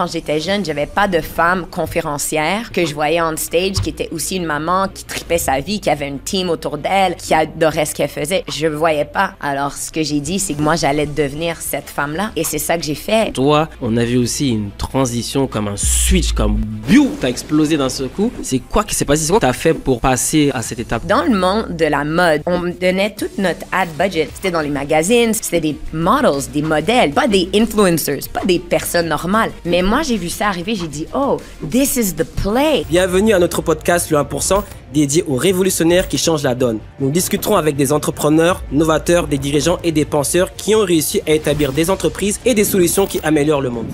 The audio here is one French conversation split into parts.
Quand j'étais jeune, j'avais pas de femme conférencière que je voyais on stage, qui était aussi une maman qui tripait sa vie, qui avait une team autour d'elle, qui adorait ce qu'elle faisait. Je le voyais pas. Alors, ce que j'ai dit, c'est que moi, j'allais devenir cette femme-là. Et c'est ça que j'ai fait. Toi, on a vu aussi une transition, comme un switch, comme biou, t'as explosé d'un seul coup. C'est quoi qui s'est passé? C'est quoi que t'as fait pour passer à cette étape? Dans le monde de la mode, on me donnait toute notre ad budget. C'était dans les magazines, c'était des models, des modèles, pas des influencers, pas des personnes normales. Mais moi, j'ai vu ça arriver, j'ai dit, oh, this is the play. Bienvenue à notre podcast Le 1%, dédié aux révolutionnaires qui changent la donne. Nous discuterons avec des entrepreneurs, novateurs, des dirigeants et des penseurs qui ont réussi à établir des entreprises et des solutions qui améliorent le monde.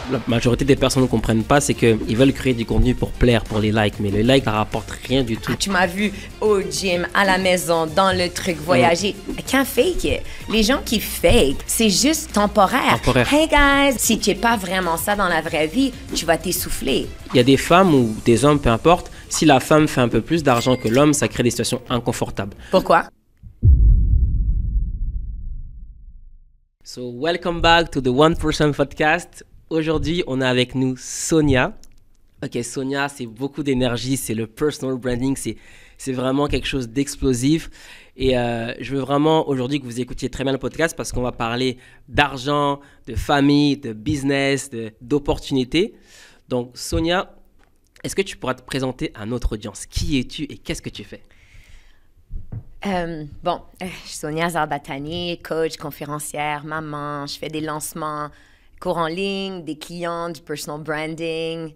La majorité des personnes ne comprennent pas, c'est qu'ils veulent créer du contenu pour plaire, pour les likes, mais le like, ça rapporte rien du tout. Tu m'as vu au gym, à la maison, dans le truc, voyager. Can't fake it. Les gens qui fake, c'est juste temporaire. Hey guys, si tu n'es pas vraiment ça dans la vraie vie, tu vas t'essouffler. Il y a des femmes ou des hommes, peu importe, si la femme fait un peu plus d'argent que l'homme, ça crée des situations inconfortables. Pourquoi? So, welcome back to the 1% podcast. Aujourd'hui, on a avec nous Sonia. Ok, Sonia, c'est beaucoup d'énergie, c'est le personal branding, c'est vraiment quelque chose d'explosif. Et je veux vraiment aujourd'hui que vous écoutiez très bien le podcast parce qu'on va parler d'argent, de famille, de business, d'opportunités. Donc, Sonia, est-ce que tu pourras te présenter à notre audience? Qui es-tu et qu'est-ce que tu fais? Je suis Sonia Zarbatani, coach, conférencière, maman. Je fais des lancements, cours en ligne, des clients, du personal branding.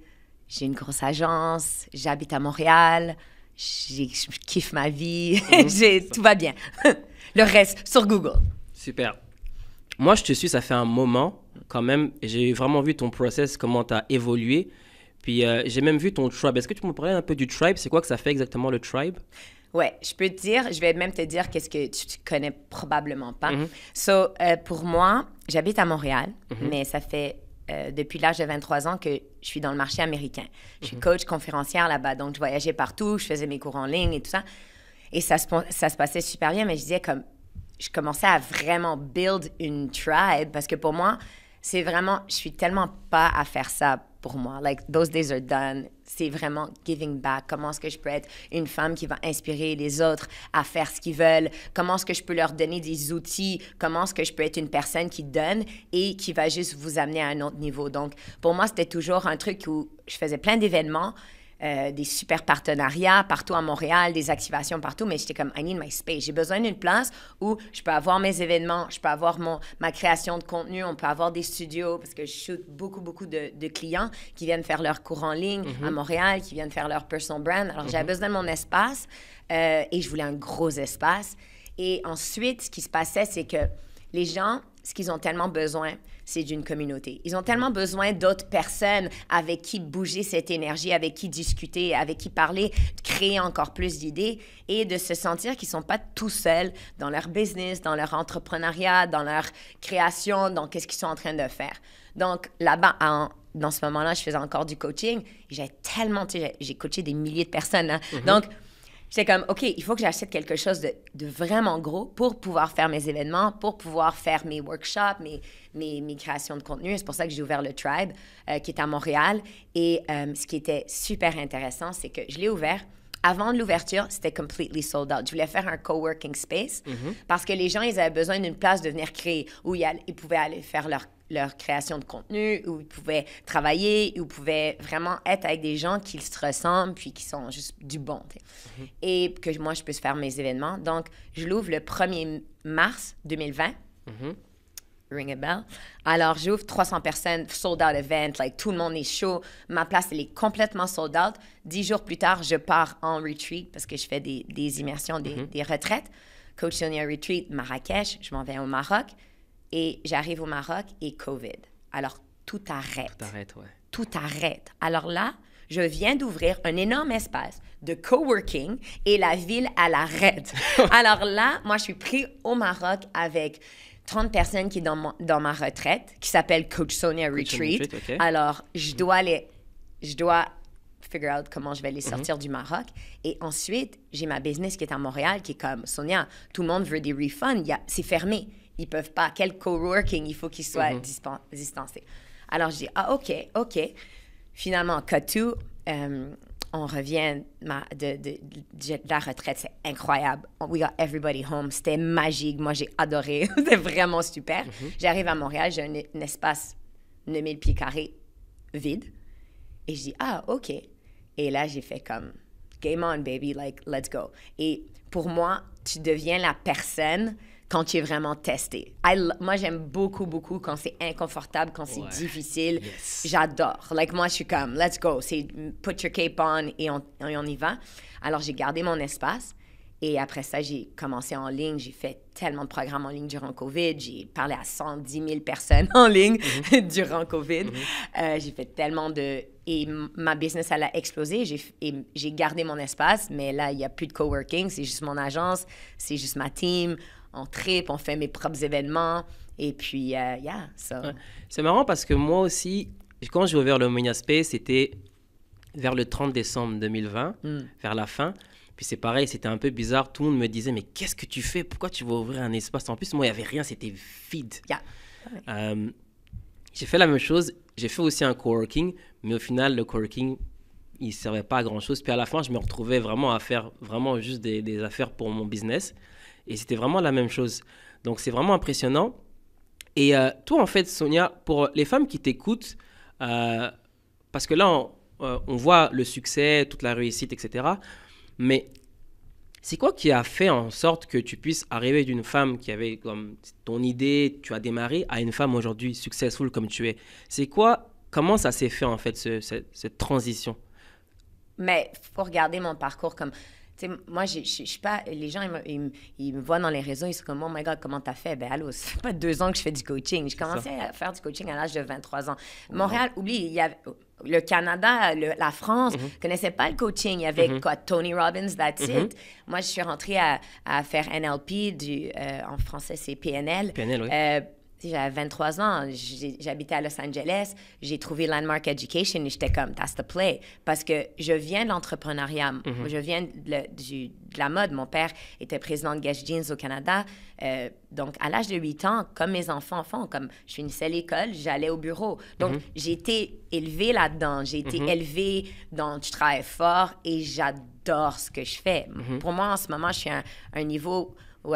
J'ai une grosse agence, j'habite à Montréal, je kiffe ma vie, tout va bien. Le reste, sur Google. Super. Moi, je te suis, ça fait un moment quand même. J'ai vraiment vu ton process, comment tu as évolué. Puis j'ai même vu ton tribe. Est-ce que tu me parlais un peu du tribe? C'est quoi que ça fait exactement le tribe? Ouais, je peux te dire, je vais même te dire qu'est-ce que tu connais probablement pas. Pour moi, j'habite à Montréal, mais ça fait depuis l'âge de 23 ans que je suis dans le marché américain. Je suis coach conférencière là-bas, donc je voyageais partout, je faisais mes cours en ligne et tout ça. Et ça se passait super bien, mais je disais comme, je commençais à vraiment build une tribe parce que pour moi, c'est vraiment, je suis tellement pas à faire ça pour moi. Like, those days are done. C'est vraiment giving back. Comment est-ce que je peux être une femme qui va inspirer les autres à faire ce qu'ils veulent? Comment est-ce que je peux leur donner des outils? Comment est-ce que je peux être une personne qui donne et qui va juste vous amener à un autre niveau? Donc, pour moi, c'était toujours un truc où je faisais plein d'événements, des super partenariats partout à Montréal, des activations partout, mais j'étais comme, I need my space. J'ai besoin d'une place où je peux avoir mes événements, je peux avoir ma création de contenu, on peut avoir des studios, parce que je shoot beaucoup de clients qui viennent faire leur cours en ligne à Montréal, qui viennent faire leur personal brand. Alors, j'avais besoin de mon espace et je voulais un gros espace. Et ensuite, ce qui se passait, c'est que les gens, ce qu'ils ont tellement besoin, c'est d'une communauté. Ils ont tellement besoin d'autres personnes avec qui bouger cette énergie, avec qui discuter, avec qui parler, de créer encore plus d'idées et de se sentir qu'ils ne sont pas tout seuls dans leur business, dans leur entrepreneuriat, dans leur création, dans qu'est-ce qu'ils sont en train de faire. Donc, là-bas, dans ce moment-là, je faisais encore du coaching. J'ai coaché des milliers de personnes. Hein. Donc, j'étais comme, OK, il faut que j'achète quelque chose de vraiment gros pour pouvoir faire mes événements, pour pouvoir faire mes workshops, mes créations de contenu. C'est pour ça que j'ai ouvert le Tribe, qui est à Montréal. Et ce qui était super intéressant, c'est que je l'ai ouvert. Avant de l'ouverture, c'était completely sold out. Je voulais faire un coworking space parce que les gens, ils avaient besoin d'une place de venir créer où ils pouvaient aller faire leur création de contenu, où ils pouvaient travailler, où ils pouvaient vraiment être avec des gens qui se ressemblent puis qui sont juste du bon. Et que moi, je puisse faire mes événements. Donc, je l'ouvre le 1er mars 2020. Ring a bell. Alors, j'ouvre 300 personnes, sold out event, like, tout le monde est chaud. Ma place, elle est complètement sold out. 10 jours plus tard, je pars en retreat parce que je fais des immersions, des retraites. Coach Sonia Retreat, Marrakech, je m'en vais au Maroc. Et j'arrive au Maroc et COVID. Alors, tout arrête. Tout arrête, ouais. Tout arrête. Alors là, je viens d'ouvrir un énorme espace de coworking et la ville, elle arrête. Alors là, moi, je suis pris au Maroc avec 30 personnes qui sont dans ma retraite, qui s'appelle Coach Sonia Retreat. Okay. Alors, je dois figure out comment je vais les sortir du Maroc. Et ensuite, j'ai ma business qui est à Montréal, qui est comme, Sonia, tout le monde veut des refunds. C'est fermé. ils peuvent pas. Quel coworking, il faut qu'ils soient distancés. Alors, je dis, ah, OK. Finalement, cut to, on revient de la retraite. C'est incroyable. We got everybody home. C'était magique. Moi, j'ai adoré. C'était vraiment super. J'arrive à Montréal, j'ai un espace 9000 pieds carrés vide. Et je dis, ah, OK. Et là, j'ai fait comme, game on, baby, like, let's go. Et pour moi, tu deviens la personne quand tu es vraiment testé. Moi, j'aime beaucoup quand c'est inconfortable, quand c'est difficile. Yes. J'adore. Like, moi, je suis comme, let's go. C'est put your cape on et on y va. Alors, j'ai gardé mon espace. Et après ça, j'ai commencé en ligne. J'ai fait tellement de programmes en ligne durant COVID. J'ai parlé à 110 000 personnes en ligne durant COVID. J'ai fait tellement de... Et ma business, elle a explosé. J'ai gardé mon espace, mais là, il n'y a plus de coworking. C'est juste mon agence. C'est juste ma team. On tripe, on fait mes propres événements. Et puis, so. Ouais. C'est marrant parce que moi aussi, quand j'ai ouvert le Monia Space, c'était vers le 30 décembre 2020, vers la fin. Puis c'est pareil, c'était un peu bizarre. Tout le monde me disait, mais qu'est-ce que tu fais? Pourquoi tu vas ouvrir un espace? En plus, moi, il n'y avait rien, c'était vide. J'ai fait la même chose. J'ai fait aussi un coworking, mais au final, le coworking, il ne servait pas à grand-chose. Puis à la fin, je me retrouvais vraiment à faire vraiment juste des affaires pour mon business. Et c'était vraiment la même chose. Donc, c'est vraiment impressionnant. Et toi, en fait, Sonia, pour les femmes qui t'écoutent, parce que là, on voit le succès, toute la réussite, etc. Mais c'est quoi qui a fait en sorte que tu puisses arriver d'une femme qui avait comme ton idée, tu as démarré, à une femme aujourd'hui successful comme tu es? C'est quoi, comment ça s'est fait en fait, cette transition? Mais il faut regarder mon parcours comme... Moi, je suis pas... Les gens, ils me voient dans les réseaux, ils sont comme « Oh my God, comment t'as fait? » Ben allô, ça fait pas 2 ans que je fais du coaching. J'ai commencé à faire du coaching à l'âge de 23 ans. Montréal, oublie, il y avait... Le Canada, la France, connaissait pas le coaching. Il y avait quoi? Tony Robbins, that's it. Moi, je suis rentrée à faire NLP, en français, c'est PNL. PNL, oui. J'avais 23 ans, j'habitais à Los Angeles, j'ai trouvé Landmark Education et j'étais comme, that's the play. Parce que je viens de l'entrepreneuriat, je viens de la mode. Mon père était président de Guess Jeans au Canada. Donc, à l'âge de 8 ans, comme mes enfants font, comme je finissais l'école, j'allais au bureau. Donc, j'ai été élevée là-dedans. J'ai été élevée dans je travaille fort et j'adore ce que je fais. Pour moi, en ce moment, je suis à un niveau où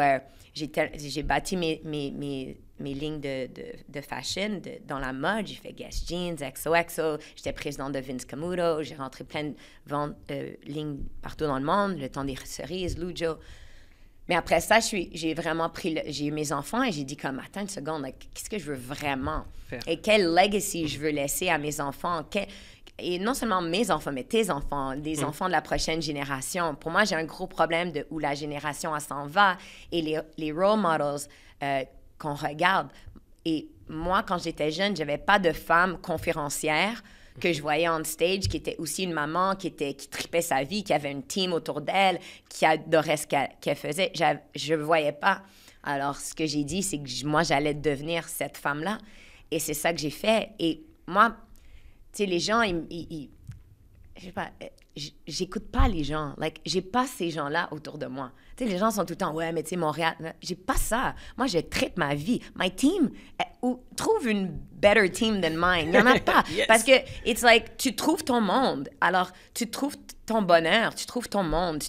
j'ai bâti mes lignes de fashion dans la mode. J'ai fait Guess Jeans, XOXO. J'étais présidente de Vince Camuto. J'ai rentré plein de lignes partout dans le monde. Le temps des cerises, Lujo. Mais après ça, j'ai vraiment j'ai eu mes enfants et j'ai dit comme, attends une seconde, qu'est-ce que je veux vraiment faire? Et quel legacy je veux laisser à mes enfants? Et non seulement mes enfants, mais tes enfants, des enfants de la prochaine génération. Pour moi, j'ai un gros problème de où la génération s'en va et les role models qu'on regarde. Et moi, quand j'étais jeune, j'avais pas de femme conférencière que je voyais on stage, qui était aussi une maman, qui tripait sa vie, qui avait une team autour d'elle, qui adorait ce qu'elle faisait. Je ne voyais pas. Alors, ce que j'ai dit, c'est que moi, j'allais devenir cette femme-là. Et c'est ça que j'ai fait. Et moi, tu sais, les gens, je sais pas, j'écoute pas les gens. Like, j'ai pas ces gens-là autour de moi. Tu sais, les gens sont tout le temps, ouais, mais tu sais, Montréal, j'ai pas ça. Moi, je traite ma vie. My team, trouve une better team than mine. Il y en a pas. Yes. Parce que, it's like, tu trouves ton monde. Alors, tu trouves ton bonheur, tu trouves ton monde.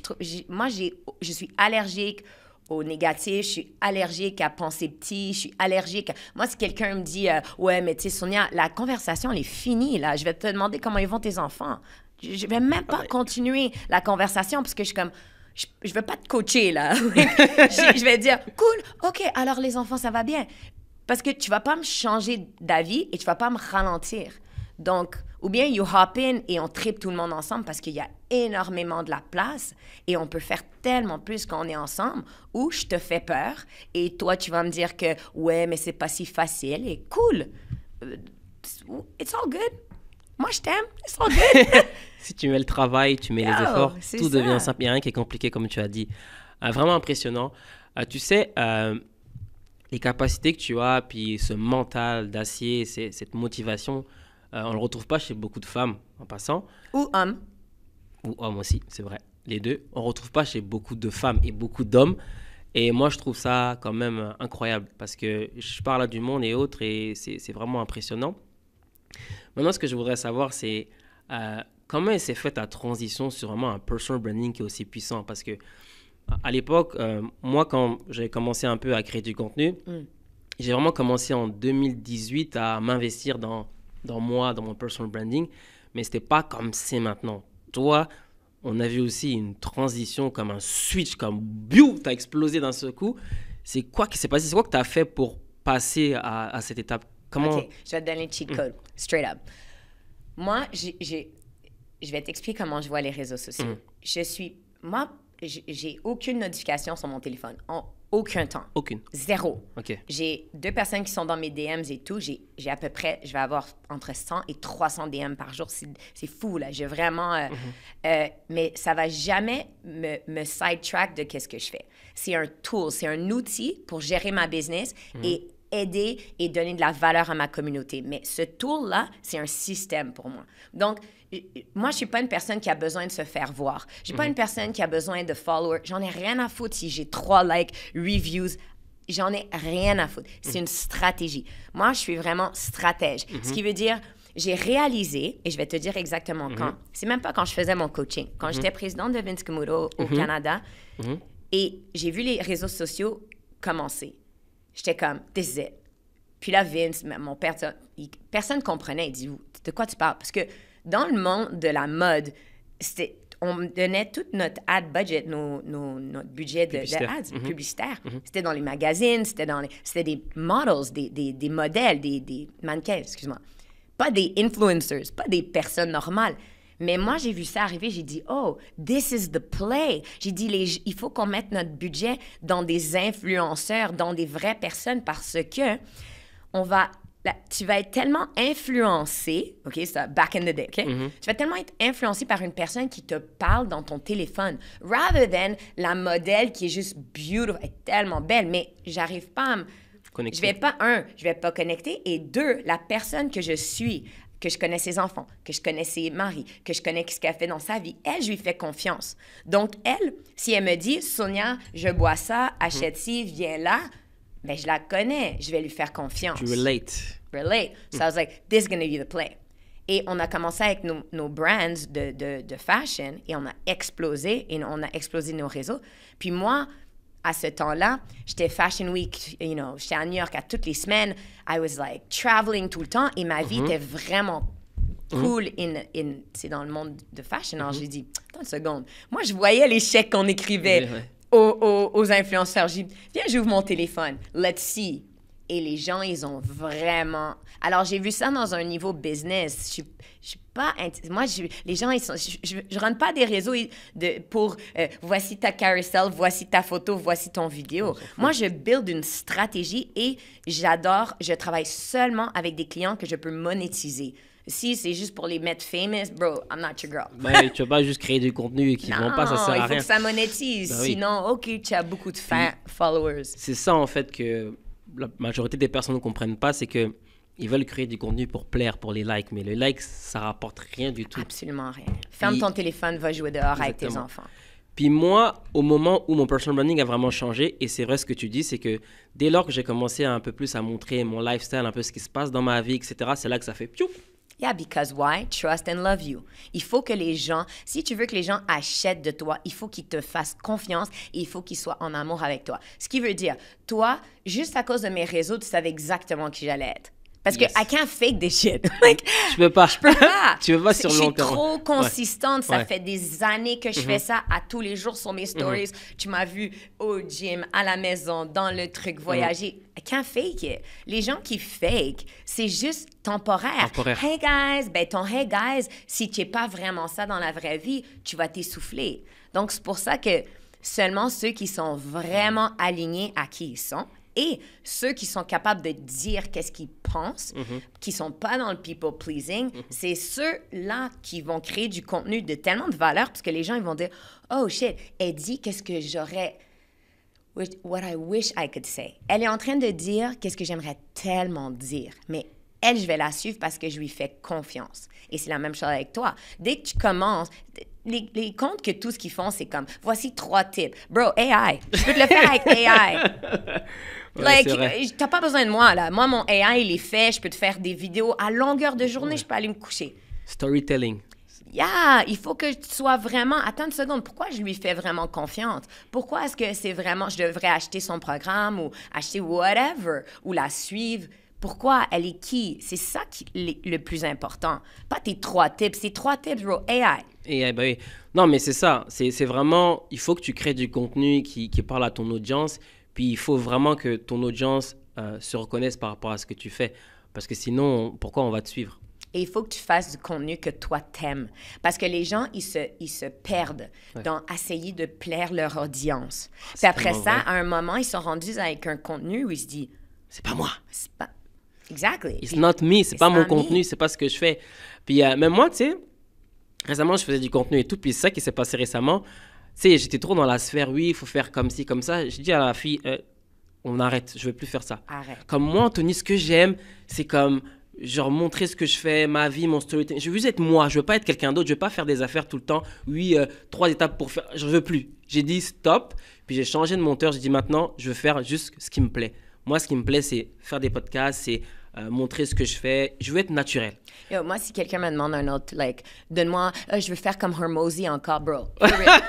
Moi, je suis allergique au négatif, je suis allergique à penser petit, je suis allergique. Moi, si quelqu'un me dit, ouais, mais tu sais, Sonia, la conversation, elle est finie, là. Je vais te demander comment ils vont tes enfants. Je vais même pas continuer la conversation parce que je suis comme, je veux pas te coacher, là. Je vais dire, cool, OK, alors les enfants, ça va bien. Parce que tu vas pas me changer d'avis et tu vas pas me ralentir. Donc, ou bien you hop in et on tripe tout le monde ensemble parce qu'il y a énormément de la place et on peut faire tellement plus quand on est ensemble, ou je te fais peur et toi, tu vas me dire que, ouais, mais c'est pas si facile et cool. It's all good. Moi, je t'aime. It's all good. Si tu mets le travail, tu mets les efforts, tout devient simple. Il n'y a rien qui est compliqué, comme tu as dit. Vraiment impressionnant. Tu sais, les capacités que tu as, puis ce mental d'acier, cette motivation, on ne le retrouve pas chez beaucoup de femmes, en passant. Ou hommes. Ou hommes aussi, c'est vrai. Les deux. On ne retrouve pas chez beaucoup de femmes et beaucoup d'hommes. Et moi, je trouve ça quand même incroyable parce que je parle à du monde et autres et c'est vraiment impressionnant. Maintenant, ce que je voudrais savoir, c'est comment elle s'est faite ta transition sur vraiment un personal branding qui est aussi puissant? Parce que à l'époque, moi, quand j'ai commencé un peu à créer du contenu, j'ai vraiment commencé en 2018 à m'investir dans moi, dans mon personal branding, mais ce n'était pas comme c'est maintenant. Toi, on a vu aussi une transition, comme un switch, comme biou, tu as explosé d'un seul coup. C'est quoi qui s'est passé? C'est quoi que tu as fait pour passer à cette étape? Comment... OK, je vais te donner le cheat code, straight up. Moi, je vais t'expliquer comment je vois les réseaux sociaux. J'ai aucune notification sur mon téléphone, en aucun temps. Aucune? Zéro. OK. J'ai 2 personnes qui sont dans mes DMs et tout. J'ai à peu près, je vais avoir entre 100 et 300 DM par jour. C'est fou, là. J'ai vraiment... mais ça va jamais me sidetrack de qu'est-ce que je fais. C'est un tool, c'est un outil pour gérer ma business et aider et donner de la valeur à ma communauté. Mais ce tool-là, c'est un système pour moi. Donc, moi, je ne suis pas une personne qui a besoin de se faire voir. Je ne suis pas une personne qui a besoin de followers. J'en ai rien à foutre si j'ai 3 likes, reviews. J'en ai rien à foutre. C'est une stratégie. Moi, je suis vraiment stratège. Ce qui veut dire, j'ai réalisé, et je vais te dire exactement quand. C'est même pas quand je faisais mon coaching. Quand j'étais présidente de Vince Camuto au Canada, et j'ai vu les réseaux sociaux commencer. J'étais comme, this is it. Puis là, Vince, mon père, personne ne comprenait. Il dit, de quoi tu parles? Parce que dans le monde de la mode, on me donnait tout notre ad budget, notre budget de ads publicitaires. C'était dans les magazines, c'était des models, des modèles, des mannequins, excuse-moi. Pas des influencers, pas des personnes normales. Mais moi, j'ai vu ça arriver, j'ai dit, oh, this is the play. J'ai dit, il faut qu'on mette notre budget dans des influenceurs, dans des vraies personnes parce que tu vas être tellement influencé, OK, c'est back in the day, OK? Tu vas tellement être influencé par une personne qui te parle dans ton téléphone, rather than la modèle qui est juste beautiful, elle est tellement belle, mais j'arrive pas à me... Connecter. Je vais pas connecter, et 2, la personne que je suis, que je connais ses enfants, que je connais ses maris, que je connais ce qu'elle fait dans sa vie, elle, je lui fais confiance. Donc, elle, si elle me dit, Sonia, je bois ça, achète ci, viens là, ben, je la connais, je vais lui faire confiance. Tu relate. So I was like, this is going to be the play. Et on a commencé avec nos brands de fashion et on a explosé nos réseaux. Puis moi, à ce temps-là, j'étais Fashion Week, j'étais à New York à toutes les semaines. I was like traveling tout le temps et ma vie était vraiment cool c'est dans le monde de fashion. Alors j'ai dit, attends une seconde. Moi, je voyais les chèques qu'on écrivait aux influenceurs. J'ai dit, viens, j'ouvre mon téléphone. Let's see. Et les gens, ils ont vraiment... Alors, j'ai vu ça dans un niveau business. Je suis pas... Moi, les gens, ils sont... Je rentre pas des réseaux pour voici ta carousel, voici ta photo, voici ton vidéo. Moi, je build une stratégie et je travaille seulement avec des clients que je peux monétiser. Si c'est juste pour les mettre famous, bro, I'm not your girl. Ouais, tu vas pas juste créer du contenu qui ne vont pas, ça sert à rien. Non, il faut que ça monétise. Ben oui. Sinon, OK, tu as beaucoup de followers. C'est ça, en fait, que la majorité des personnes ne comprennent pas, c'est que ils veulent créer du contenu pour plaire, pour les likes, mais les likes, ça rapporte rien du tout. Absolument rien. Ferme ton téléphone, va jouer dehors avec tes enfants. Puis moi, au moment où mon personal branding a vraiment changé, et c'est vrai ce que tu dis, c'est que dès lors que j'ai commencé un peu plus à montrer mon lifestyle, un peu ce qui se passe dans ma vie, etc., c'est là que ça fait piou. Yeah, because why? Trust and love you. Il faut que les gens, si tu veux que les gens achètent de toi, il faut qu'ils te fassent confiance et il faut qu'ils soient en amour avec toi. Ce qui veut dire, toi, juste à cause de mes réseaux, tu savais exactement qui j'allais être. Parce que I can't fake this shit. Tu peux pas. Je peux pas. Tu peux pas sur le long terme. Je suis trop consistante. Ça fait des années que je fais ça à tous les jours sur mes stories. Tu m'as vu au gym, à la maison, dans le truc, voyager. I can't fake it. Les gens qui fake, c'est juste temporaire. Hey guys, ben ton hey guys, si tu n'es pas vraiment ça dans la vraie vie, tu vas t'essouffler. Donc c'est pour ça que seulement ceux qui sont vraiment alignés à qui ils sont, et ceux qui sont capables de dire qu'est-ce qu'ils pensent, qui sont pas dans le people pleasing, c'est ceux-là qui vont créer du contenu de tellement de valeur parce que les gens ils vont dire oh shit, elle dit qu'est-ce que j'aurais, what I wish I could say. Elle est en train de dire qu'est-ce que j'aimerais tellement dire, mais elle, je vais la suivre parce que je lui fais confiance. Et c'est la même chose avec toi. Dès que tu commences, les comptes que tout ce qu'ils font, c'est comme, voici 3 tips. Bro, AI. Je peux te le faire avec AI. T'as pas besoin de moi, là. Moi, mon AI, il est fait. Je peux te faire des vidéos à longueur de journée. Je peux aller me coucher. Storytelling. Yeah, il faut que tu sois vraiment... Attends une seconde, pourquoi je lui fais vraiment confiance? Pourquoi est-ce que c'est vraiment... Je devrais acheter son programme ou acheter whatever ou la suivre? Pourquoi? Elle est qui? C'est ça le plus important. Pas tes 3 tips. C'est 3 tips, bro. AI. AI, bah oui. Non, mais c'est ça. C'est vraiment... Il faut que tu crées du contenu qui parle à ton audience. Puis il faut vraiment que ton audience se reconnaisse par rapport à ce que tu fais. Parce que sinon, pourquoi on va te suivre? Et il faut que tu fasses du contenu que toi t'aimes. Parce que les gens, ils se perdent dans essayer de plaire leur audience. Puis après ça, à un moment, ils sont rendus avec un contenu où ils se disent... C'est pas moi. C'est pas... Exactly. It's not me. C'est pas mon contenu. C'est pas ce que je fais. Puis même moi, tu sais, récemment, je faisais du contenu et tout. Puis c'est ça qui s'est passé récemment. Tu sais, j'étais trop dans la sphère, oui, il faut faire comme ci, comme ça. J'ai dit à la fille, on arrête, je veux plus faire ça. Arrête. Comme moi, Anthony, ce que j'aime, c'est comme... genre montrer ce que je fais, ma vie, mon storytelling. Je veux juste être moi, je veux pas être quelqu'un d'autre, je veux pas faire des affaires tout le temps. Oui, 3 étapes pour faire, je veux plus. J'ai dit stop, puis j'ai changé de monteur, j'ai dit maintenant, je veux faire juste ce qui me plaît. Moi, ce qui me plaît, c'est faire des podcasts, c'est montrer ce que je fais. Je veux être naturel. Yo, moi, si quelqu'un me demande un autre, like, donne-moi, je veux faire comme Hormozy encore, bro. For real.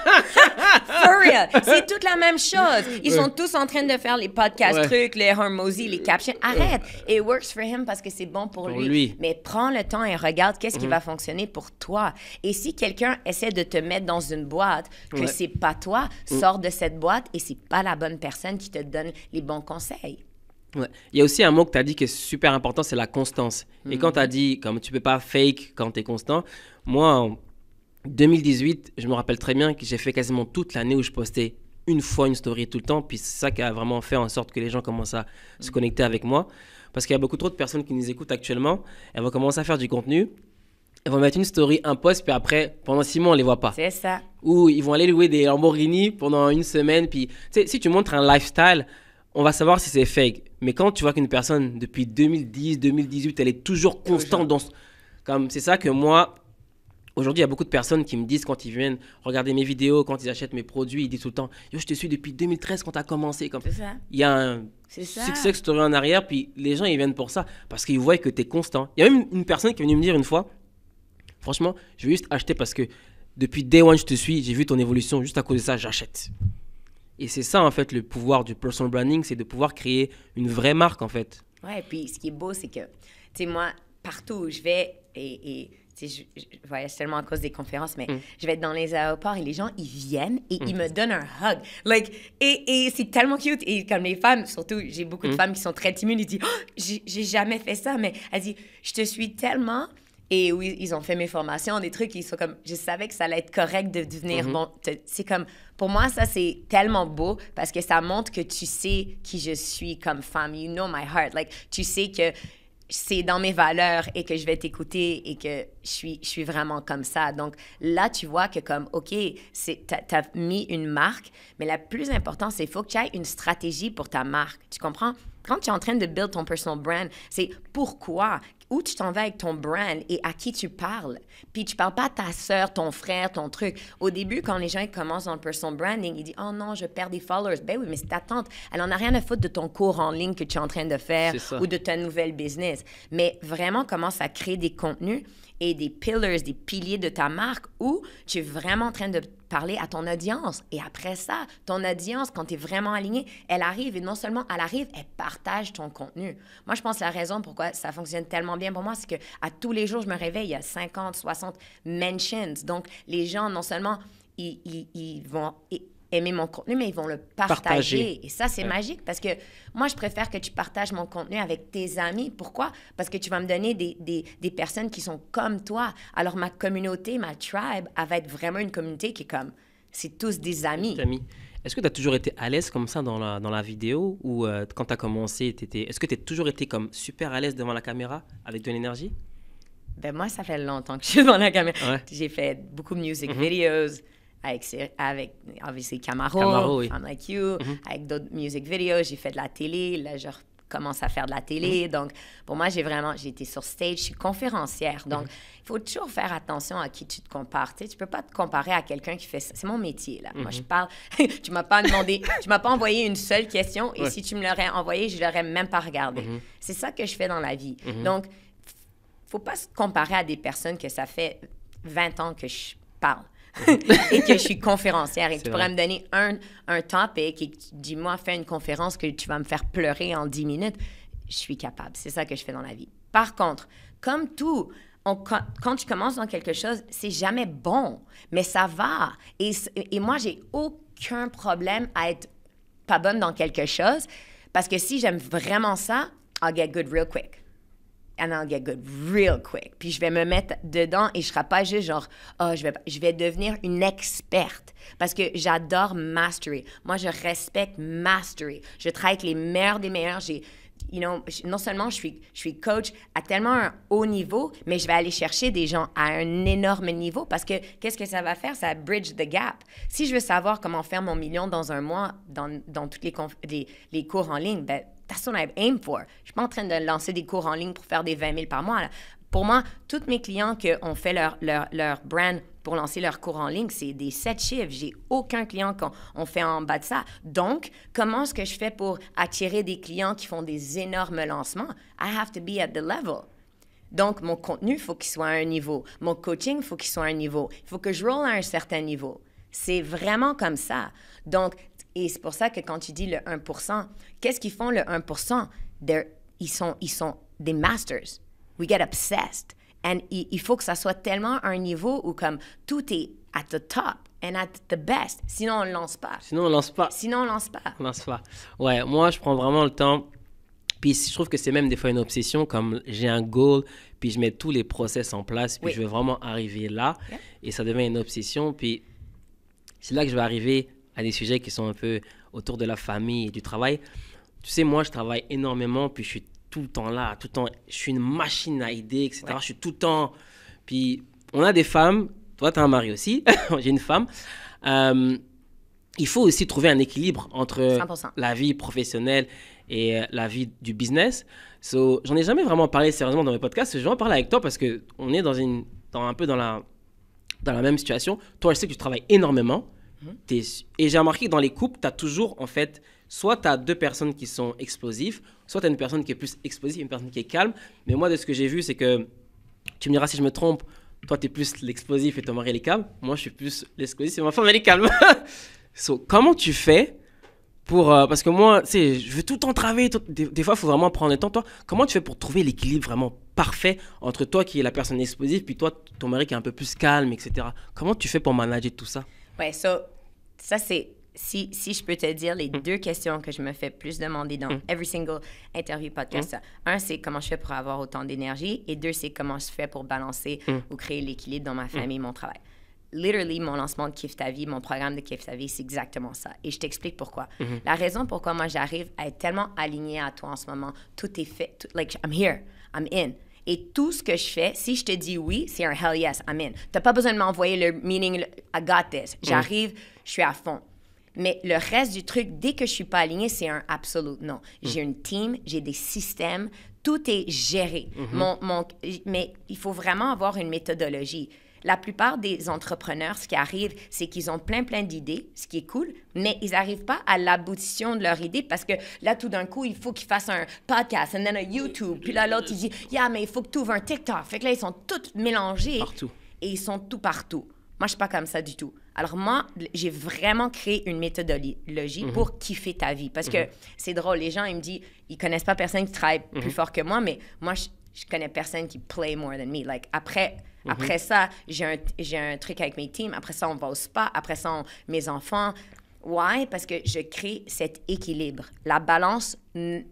For real. C'est toute la même chose. Ils sont tous en train de faire les podcasts trucs, les Hormozy, les captions. Arrête. It works for him parce que c'est bon pour lui. Mais prends le temps et regarde qu'est-ce qui va fonctionner pour toi. Et si quelqu'un essaie de te mettre dans une boîte que c'est pas toi, sors de cette boîte et c'est pas la bonne personne qui te donne les bons conseils. Ouais. Il y a aussi un mot que tu as dit qui est super important, c'est la constance. Et quand tu as dit, comme tu peux pas fake quand tu es constant, moi, en 2018, je me rappelle très bien que j'ai fait quasiment toute l'année où je postais une fois une story tout le temps. Puis c'est ça qui a vraiment fait en sorte que les gens commencent à se connecter avec moi. Parce qu'il y a beaucoup trop de personnes qui nous écoutent actuellement. Elles vont commencer à faire du contenu. Elles vont mettre une story, un post, puis après, pendant 6 mois, on les voit pas. C'est ça. Ou ils vont aller louer des Lamborghini pendant une semaine. Puis, tu sais, si tu montres un lifestyle, on va savoir si c'est fake. Mais quand tu vois qu'une personne, depuis 2010, 2018, elle est toujours constante dans... Comme, c'est ça que moi... Aujourd'hui, il y a beaucoup de personnes qui me disent quand ils viennent regarder mes vidéos, quand ils achètent mes produits, ils disent tout le temps « Yo, je te suis depuis 2013 quand tu as commencé. » Comme, c'est ça. il y a un succès story en arrière, puis les gens, ils viennent pour ça parce qu'ils voient que tu es constant. Il y a même une personne qui est venue me dire une fois « Franchement, je vais juste acheter parce que depuis day one, je te suis, j'ai vu ton évolution, juste à cause de ça, j'achète. » Et c'est ça, en fait, le pouvoir du personal branding, c'est de pouvoir créer une vraie marque, en fait. Ouais, puis ce qui est beau, c'est que, tu sais, moi, partout où je vais, et tu sais, je voyage tellement à cause des conférences, mais je vais être dans les aéroports et les gens, ils viennent et ils me donnent un hug. Like, et c'est tellement cute. Et comme les femmes, surtout, j'ai beaucoup de femmes qui sont très timides, ils disent oh, « j'ai jamais fait ça », mais elles disent « je te suis tellement ». Et oui, ils ont fait mes formations, des trucs, ils sont comme, je savais que ça allait être correct de devenir bon. C'est comme, pour moi, ça, c'est tellement beau parce que ça montre que tu sais qui je suis comme femme. You know my heart. Like, tu sais que c'est dans mes valeurs et que je vais t'écouter et que je suis vraiment comme ça. Donc là, tu vois que comme, OK, t'as mis une marque, mais la plus importante, c'est qu'il faut que tu aies une stratégie pour ta marque. Tu comprends? Quand tu es en train de build ton personal brand, c'est pourquoi, où tu t'en vas avec ton brand et à qui tu parles. Puis tu parles pas à ta sœur, ton frère, ton truc. Au début, quand les gens ils commencent dans le personal branding, ils disent « Oh non, je perds des followers. » Ben oui, mais c'est ta tante. Elle en a rien à foutre de ton cours en ligne que tu es en train de faire ou de ta nouvelle business. Mais vraiment, commence à créer des contenus et des pillars, des piliers de ta marque où tu es vraiment en train de parler à ton audience. Et après ça, ton audience, quand tu es vraiment aligné, elle arrive et non seulement elle arrive, elle partage ton contenu. Moi, je pense que la raison pourquoi ça fonctionne tellement bien pour moi, c'est qu'à tous les jours, je me réveille, il y a 50, 60 mentions. Donc, les gens, non seulement, ils vont aimer mon contenu, mais ils vont le partager. Et ça, c'est magique parce que moi, je préfère que tu partages mon contenu avec tes amis. Pourquoi? Parce que tu vas me donner des personnes qui sont comme toi. Alors, ma communauté, ma tribe, elle va être vraiment une communauté qui est comme, c'est tous des amis. Est-ce que tu as toujours été à l'aise comme ça dans la vidéo ou quand tu as commencé, est-ce que tu as toujours été comme super à l'aise devant la caméra avec de l'énergie? Ben moi, ça fait longtemps que je suis devant la caméra. Ouais. J'ai fait beaucoup de music videos avec obviously Camaro, oui. I'm Like You, avec d'autres music videos. J'ai fait de la télé. Là, je commence à faire de la télé. Donc, pour moi, j'ai été sur stage, je suis conférencière. Donc, il faut toujours faire attention à qui tu te compares. Tu sais, tu peux pas te comparer à quelqu'un qui fait ça. C'est mon métier, là. Moi, je parle... tu m'as pas envoyé une seule question et si tu me l'aurais envoyé, je l'aurais même pas regardé. C'est ça que je fais dans la vie. Donc, faut pas se comparer à des personnes que ça fait 20 ans que je parle. et que je suis conférencière et que tu pourrais me donner un topic et que tu dis, moi, fais une conférence que tu vas me faire pleurer en 10 minutes. Je suis capable. C'est ça que je fais dans la vie. Par contre, comme tout, quand tu commences dans quelque chose, c'est jamais bon, mais ça va. Et moi, j'ai aucun problème à être pas bonne dans quelque chose parce que si j'aime vraiment ça, I'll get good real quick. And I'll get good real quick. Puis je vais me mettre dedans et je ne serai pas juste genre, je vais devenir une experte parce que j'adore mastery. Moi, je respecte mastery. Je travaille avec les meilleurs des meilleurs. Non seulement je suis coach à tellement un haut niveau, mais je vais aller chercher des gens à un énorme niveau parce que qu'est-ce que ça va faire? Ça bridge the gap. Si je veux savoir comment faire mon million dans un mois dans tous les cours en ligne, ben, that's what I aim for. Je suis pas en train de lancer des cours en ligne pour faire des 20 000 par mois. Là. Pour moi, tous mes clients qui ont fait leur brand pour lancer leur cours en ligne, c'est des 7 chiffres. J'ai aucun client qu'on fait en bas de ça. Donc, comment est-ce que je fais pour attirer des clients qui font des énormes lancements? I have to be at the level. Donc, mon contenu, il faut qu'il soit à un niveau. Mon coaching, il faut qu'il soit à un niveau. Il faut que je roule à un certain niveau. C'est vraiment comme ça. Donc, et c'est pour ça que quand tu dis le 1%, qu'est-ce qu'ils font le 1%? Ils sont des masters. We get obsessed. And il faut que ça soit tellement un niveau où comme tout est at the top and at the best. Sinon, on ne lance pas. Sinon, on lance pas. On lance pas. Ouais, moi, je prends vraiment le temps. Puis je trouve que c'est même des fois une obsession, comme j'ai un goal, puis je mets tous les process en place, puis je veux vraiment arriver là. Yeah. Et ça devient une obsession. Puis c'est là que je vais arriver à des sujets qui sont un peu autour de la famille et du travail. Tu sais, moi, je travaille énormément, puis je suis tout le temps là, tout le temps. Je suis une machine à idées, etc. Ouais. Je suis tout le temps... Puis, on a des femmes. Toi, tu as un mari aussi. J'ai une femme. Il faut aussi trouver un équilibre entre 100%. La vie professionnelle et la vie du business. So, j'en ai jamais vraiment parlé sérieusement dans mes podcasts. Je vais en parler avec toi parce qu'on est un peu dans la même situation. Toi, je sais que tu travailles énormément. Et j'ai remarqué que dans les couples, tu as toujours, en fait, soit tu as deux personnes qui sont explosives, soit tu as une personne qui est plus explosive, une personne qui est calme. Mais moi, de ce que j'ai vu, c'est que, tu me diras si je me trompe, toi, tu es plus l'explosif et ton mari, elle est calme. Moi, je suis plus l'explosif et ma femme, elle est calme. So, comment tu fais pour... parce que moi, tu sais, je veux tout le temps travailler. Des fois, il faut vraiment prendre le temps. Toi, comment tu fais pour trouver l'équilibre vraiment parfait entre toi qui est la personne explosive, puis toi, ton mari qui est un peu plus calme, etc. Comment tu fais pour manager tout ça? Ouais, ça c'est, si je peux te dire les deux questions que je me fais plus demander dans every single interview podcast. Un, c'est comment je fais pour avoir autant d'énergie et deux, c'est comment je fais pour balancer ou créer l'équilibre dans ma famille et mon travail. Literally, mon lancement de Kiffe ta vie, mon programme de Kiffe ta vie, c'est exactement ça. Et je t'explique pourquoi. La raison pourquoi moi, j'arrive à être tellement alignée à toi en ce moment, tout est fait, like, I'm here, I'm in. Et tout ce que je fais, si je te dis oui, c'est un hell yes, I'm in. T'as pas besoin de m'envoyer le meaning, I got this. J'arrive, je suis à fond. Mais le reste du truc, dès que je suis pas alignée, c'est un absolute non. J'ai une team, j'ai des systèmes, tout est géré. Mais il faut vraiment avoir une méthodologie. La plupart des entrepreneurs, ce qui arrive, c'est qu'ils ont plein d'idées, ce qui est cool, mais ils n'arrivent pas à l'aboutition de leur idée parce que là, tout d'un coup, il faut qu'ils fassent un podcast, and then un YouTube. Puis là, l'autre, il dit « Yeah, mais il faut que tu ouvres un TikTok. » Fait que là, ils sont tous mélangés. Partout. Et ils sont tout partout. Moi, je ne suis pas comme ça du tout. Alors moi, j'ai vraiment créé une méthodologie pour kiffer ta vie. Parce que c'est drôle, les gens, ils me disent, ils ne connaissent pas personne qui travaille plus fort que moi, mais moi, je connais personne qui play more than me. Like, après ça, j'ai un truc avec mes teams. Après ça, on va au spa. Après ça, mes enfants. Why? Parce que je crée cet équilibre. La balance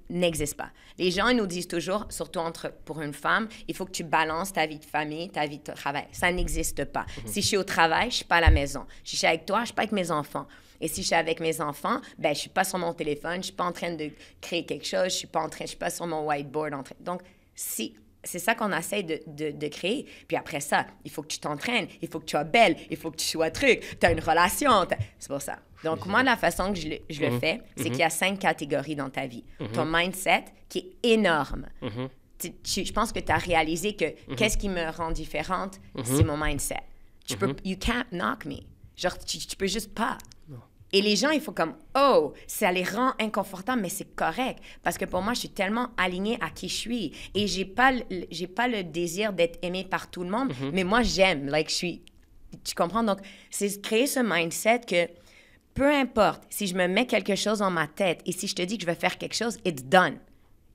n'existe pas. Les gens, ils nous disent toujours, surtout pour une femme, il faut que tu balances ta vie de famille, ta vie de travail. Ça n'existe pas. Si je suis au travail, je ne suis pas à la maison. Si je suis avec toi, je ne suis pas avec mes enfants. Et si je suis avec mes enfants, ben, je ne suis pas sur mon téléphone, je ne suis pas en train de créer quelque chose, je ne suis pas sur mon whiteboard. Donc, si c'est ça qu'on essaie de créer. Puis après ça, il faut que tu t'entraînes, il faut que tu sois belle, il faut que tu sois truc, tu as une relation. C'est pour ça. Donc, moi, la façon que je le fais, c'est qu'il y a 5 catégories dans ta vie. Ton mindset, qui est énorme. Je pense que tu as réalisé que qu'est-ce qui me rend différente, c'est mon mindset. You can't knock me. Genre, tu peux juste pas. Non. Et les gens, il faut comme, oh, ça les rend inconfortables, mais c'est correct. Parce que pour moi, je suis tellement alignée à qui je suis. Et j'ai pas le désir d'être aimée par tout le monde, mais moi, j'aime. Like, tu comprends? Donc, c'est créer ce mindset que peu importe, si je me mets quelque chose dans ma tête et si je te dis que je vais faire quelque chose, it's done.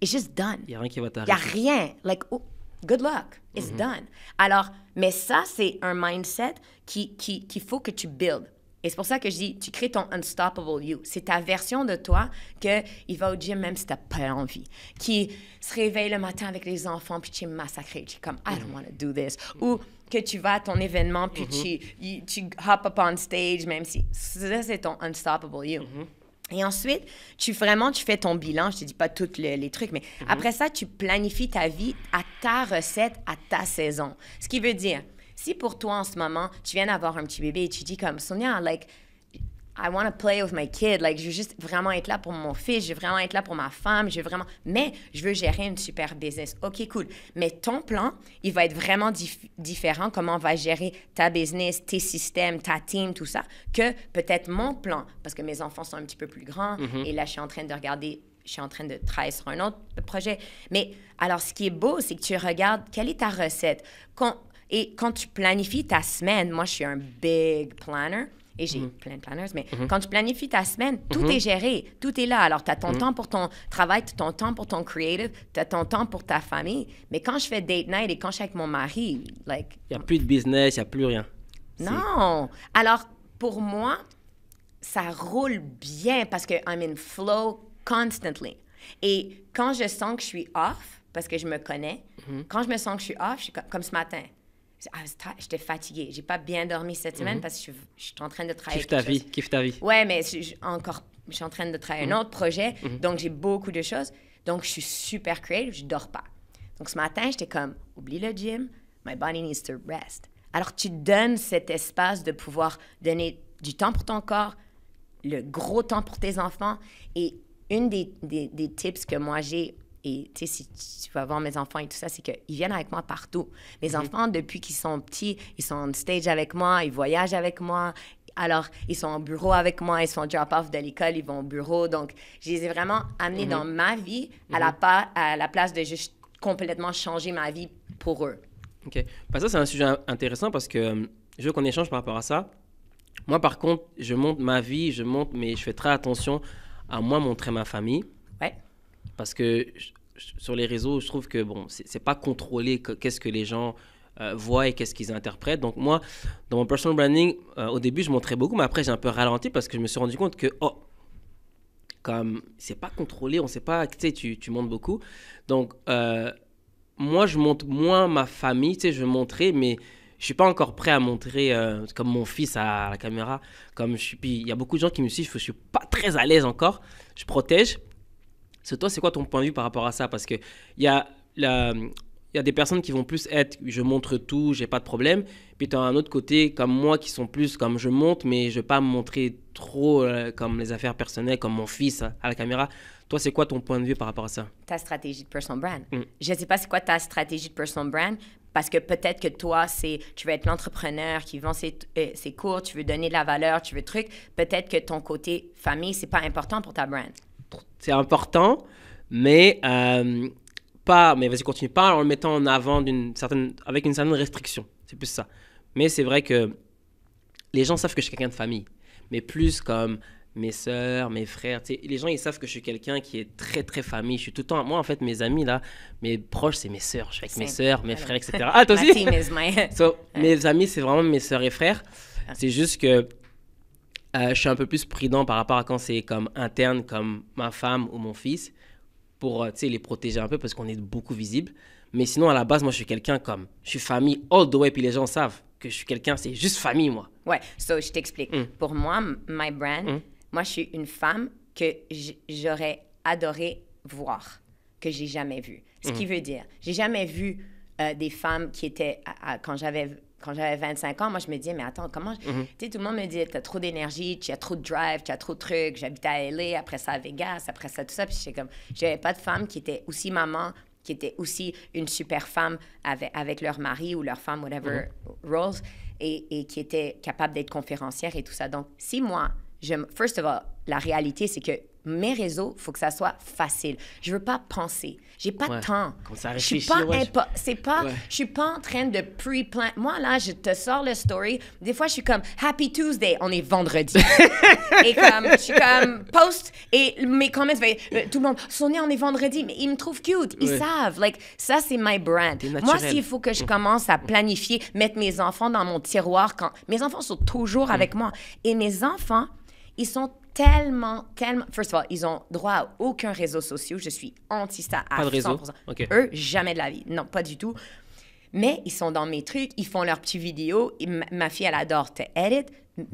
It's just done. Il n'y a rien qui va t'arriver. Il n'y a rien. Like, oh, good luck. It's done. Alors, mais ça, c'est un mindset qu'il faut que tu build. Et c'est pour ça que je dis, tu crées ton unstoppable you. C'est ta version de toi qu'il va au gym même si tu n'as pas envie. Qui se réveille le matin avec les enfants puis tu es massacré. Tu es comme, I don't want to do this. Ou que tu vas à ton événement puis tu hop up on stage même si... Ça, c'est ton unstoppable you. Et ensuite, tu fais ton bilan. Je te dis pas tous les trucs, mais après ça, tu planifies ta vie à ta recette, à ta saison. Ce qui veut dire... Si pour toi, en ce moment, tu viens d'avoir un petit bébé et tu dis comme, Sonia, like, I want to play with my kid, like, je veux juste vraiment être là pour mon fils, je veux vraiment être là pour ma femme, mais je veux gérer une super business. OK, cool. Mais ton plan, il va être vraiment différent, comment on va gérer ta business, tes systèmes, ta team, tout ça, que peut-être mon plan, parce que mes enfants sont un petit peu plus grands et là, je suis en train de travailler sur un autre projet. Mais alors, ce qui est beau, c'est que tu regardes, quelle est ta recette? Et quand tu planifies ta semaine, moi, je suis un big planner et j'ai plein de planners, mais quand tu planifies ta semaine, tout est géré, tout est là. Alors, tu as ton temps pour ton travail, tu as ton temps pour ton creative, tu as ton temps pour ta famille. Mais quand je fais date night et quand je suis avec mon mari, like... Il n'y a plus de business, il n'y a plus rien. Non! Alors, pour moi, ça roule bien parce que I'm in flow constantly. Et quand je sens que je suis off, parce que je me connais, quand je me sens que je suis off, je suis comme ce matin. J'étais fatiguée. J'ai pas bien dormi cette semaine parce que je suis en train de travailler. Kiffe ta vie. Ouais, mais je suis en train de travailler un autre projet. Donc, j'ai beaucoup de choses. Donc, je suis super creative. Je dors pas. Donc, ce matin, j'étais comme, oublie le gym. My body needs to rest. Alors, tu donnes cet espace de pouvoir donner du temps pour ton corps, le gros temps pour tes enfants. Et une des tips que moi j'ai, et tu sais, si tu vas voir mes enfants et tout ça, c'est qu'ils viennent avec moi partout. Mes enfants, depuis qu'ils sont petits, ils sont on stage avec moi, ils voyagent avec moi. Alors, ils sont au bureau avec moi, ils sont drop-off de l'école, ils vont au bureau. Donc, je les ai vraiment amenés dans ma vie à la place de juste complètement changer ma vie pour eux. OK. Ça, c'est un sujet intéressant parce que je veux qu'on échange par rapport à ça. Moi, par contre, je monte ma vie, mais je fais très attention à moi montrer ma famille. Ouais. Parce que sur les réseaux, je trouve que bon, c'est pas contrôlé qu'est-ce que les gens voient et qu'est-ce qu'ils interprètent. Donc moi, dans mon personal branding, au début, je montrais beaucoup, mais après, j'ai un peu ralenti parce que je me suis rendu compte que, comme c'est pas contrôlé, on sait pas, tu sais, tu montes beaucoup. Donc, moi, je montre moins ma famille, tu sais, je veux montrer, mais je suis pas encore prêt à montrer comme mon fils à la caméra. Puis il y a beaucoup de gens qui me suivent, je suis pas très à l'aise encore. Je protège. Toi, c'est quoi ton point de vue par rapport à ça? Parce qu'il y a des personnes qui vont plus être « je montre tout, j'ai pas de problème ». Puis tu as un autre côté comme moi qui sont plus comme « je montre, mais je vais pas me montrer trop comme les affaires personnelles, comme mon fils à la caméra ». Toi, c'est quoi ton point de vue par rapport à ça? Ta stratégie de personal brand. Je sais pas c'est quoi ta stratégie de personal brand parce que peut-être que toi, tu veux être l'entrepreneur qui vend ses cours, tu veux donner de la valeur, tu veux truc. Peut-être que ton côté famille, c'est pas important pour ta brand. C'est important, mais pas. Mais vas-y, continue. Pas en le mettant en avant avec une certaine restriction. C'est plus ça. Mais c'est vrai que les gens savent que je suis quelqu'un de famille. Mais plus comme mes sœurs, mes frères. Les gens, ils savent que je suis quelqu'un qui est très, très famille. Je suis tout le temps... Moi, en fait, mes amis, là, mes proches, c'est mes sœurs. Je suis avec mes sœurs, mes frères, etc. Ah, toi aussi? Mes amis, c'est vraiment mes sœurs et frères. C'est juste que je suis un peu plus prudent par rapport à quand c'est comme interne, comme ma femme ou mon fils, pour les protéger un peu parce qu'on est beaucoup visible. Mais sinon, à la base, moi, je suis quelqu'un comme... Je suis famille all the way, puis les gens savent que je suis quelqu'un, c'est juste famille, moi. Ouais, je t'explique. Pour moi, my brand, moi, je suis une femme que j'aurais adoré voir, que j'ai jamais vue. Ce qui veut dire, j'ai jamais vu des femmes qui étaient, quand j'avais 25 ans, moi, je me disais, mais attends, comment... Tu sais, tout le monde me disait, t'as trop d'énergie, tu as trop de drive, tu as trop de trucs. J'habitais à LA, après ça à Vegas, après ça, tout ça. Puis j'étais comme... J'avais pas de femme qui était aussi maman, qui était aussi une super femme avec leur mari ou leur femme, whatever, roles, et qui était capable d'être conférencière et tout ça. Donc, si moi, first of all, la réalité, c'est que mes réseaux, il faut que ça soit facile. Je veux pas penser. J'ai pas de temps. Comme ça, je suis pas, je suis pas en train de pre-plan. Moi, là, je te sors le story. Des fois, je suis comme Happy Tuesday. On est vendredi. Et comme, je suis comme post. Et mes comments, tout le monde, Sonia, on est vendredi. Mais ils me trouvent cute. Ils savent. Like, ça, c'est my brand. Moi, s'il faut que je commence à planifier, mettre mes enfants dans mon tiroir, mes enfants sont toujours avec moi. Et mes enfants, ils sont tellement... First of all, ils ont droit à aucun réseau social. Je suis anti-ça à 100%. Pas de réseau? Okay. Eux, jamais de la vie. Non, pas du tout. Mais ils sont dans mes trucs. Ils font leurs petites vidéos. Ma fille, elle adore te edit,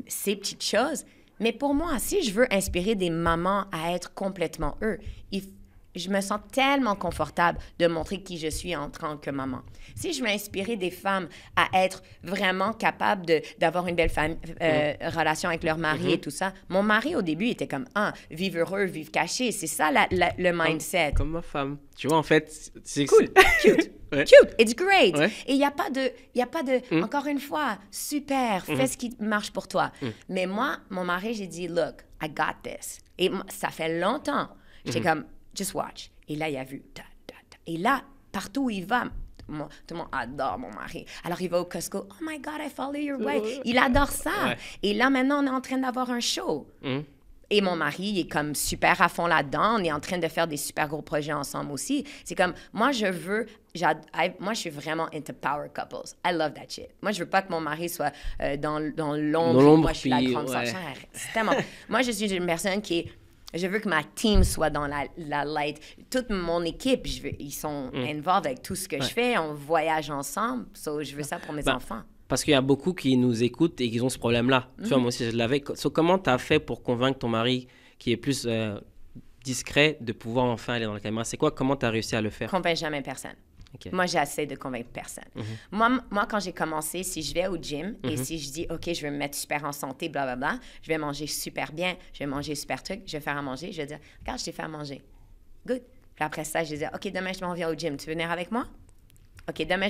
ces petites choses. Mais pour moi, si je veux inspirer des mamans à être complètement eux, je me sens tellement confortable de montrer qui je suis en tant que maman. Si je veux inspirer des femmes à être vraiment capables d'avoir une belle relation avec leur mari et tout ça, mon mari, au début, était comme, vivre heureux, vivre caché. C'est ça le mindset. Comme ma femme. Tu vois, en fait, c'est... Cool, cute, cute, it's great. Ouais. Et il n'y a pas de encore une fois, super, fais ce qui marche pour toi. Mais moi, mon mari, j'ai dit, look, I got this. Et ça fait longtemps. J'étais comme, just watch. Et là, il a vu. Et là, partout où il va, tout le monde adore mon mari. Alors, il va au Costco. Oh my God, I follow your way. Il adore ça. Ouais. Et là, maintenant, on est en train d'avoir un show. Et mon mari, il est comme super à fond là-dedans. On est en train de faire des super gros projets ensemble aussi. C'est comme, moi, moi, je suis vraiment into power couples. I love that shit. Moi, je veux pas que mon mari soit dans l'ombre. Moi, je suis la grande sœur. C'est tellement... Moi, je suis une personne je veux que ma team soit dans la light. Toute mon équipe, ils sont involved avec tout ce que je fais. On voyage ensemble. Je veux ça pour mes enfants. Parce qu'il y a beaucoup qui nous écoutent et qui ont ce problème-là. Tu vois, moi aussi, je l'avais. Comment tu as fait pour convaincre ton mari, qui est plus discret, de pouvoir enfin aller dans la caméra? C'est quoi? Comment tu as réussi à le faire? Convainc jamais personne. Okay. Moi, j'essaie de convaincre personne. Moi, quand j'ai commencé, si je vais au gym et si je dis, OK, je vais me mettre super en santé, blablabla, je vais manger super bien, je vais manger super truc, je vais faire à manger, je vais dire, regarde, je t'ai fait à manger. Good. Puis après ça, je vais dire, OK, demain, je m'en viens au gym. Tu veux venir avec moi? OK, demain,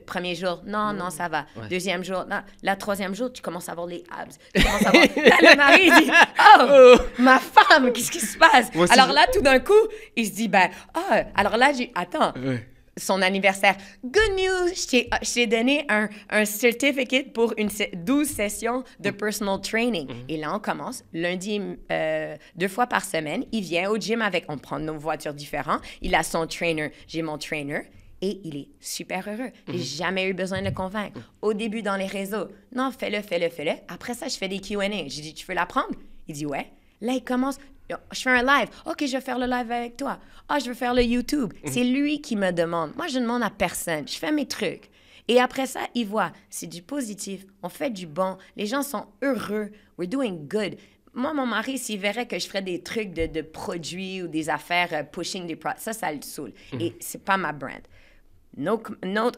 premier jour, non, ça va. Ouais. Deuxième jour, non. La troisième jour, tu commences à avoir les abs. Tu commences à avoir... Là, le mari, il dit, ma femme, qu'est-ce qui se passe? Moi, alors là, tout d'un coup, il se dit, alors là, attends. Son anniversaire. Good news! Je t'ai donné un certificate pour 12 sessions de personal training. Et là, on commence lundi, 2 fois par semaine. Il vient au gym on prend nos voitures différentes. Il a son trainer. J'ai mon trainer. Et il est super heureux. J'ai jamais eu besoin de le convaincre. Au début, dans les réseaux, non, fais-le. Après ça, je fais des Q&A. J'ai dit, tu veux l'apprendre? Il dit, ouais. Là, il commence... Je fais un live. OK, je vais faire le live avec toi. Je veux faire le YouTube. C'est lui qui me demande. Moi, je ne demande à personne. Je fais mes trucs. Et après ça, il voit, c'est du positif. On fait du bon. Les gens sont heureux. We're doing good. Moi, mon mari, s'il verrait que je ferais des trucs de produits ou des affaires pushing des produits, ça le saoule. Et c'est pas ma brand. Non,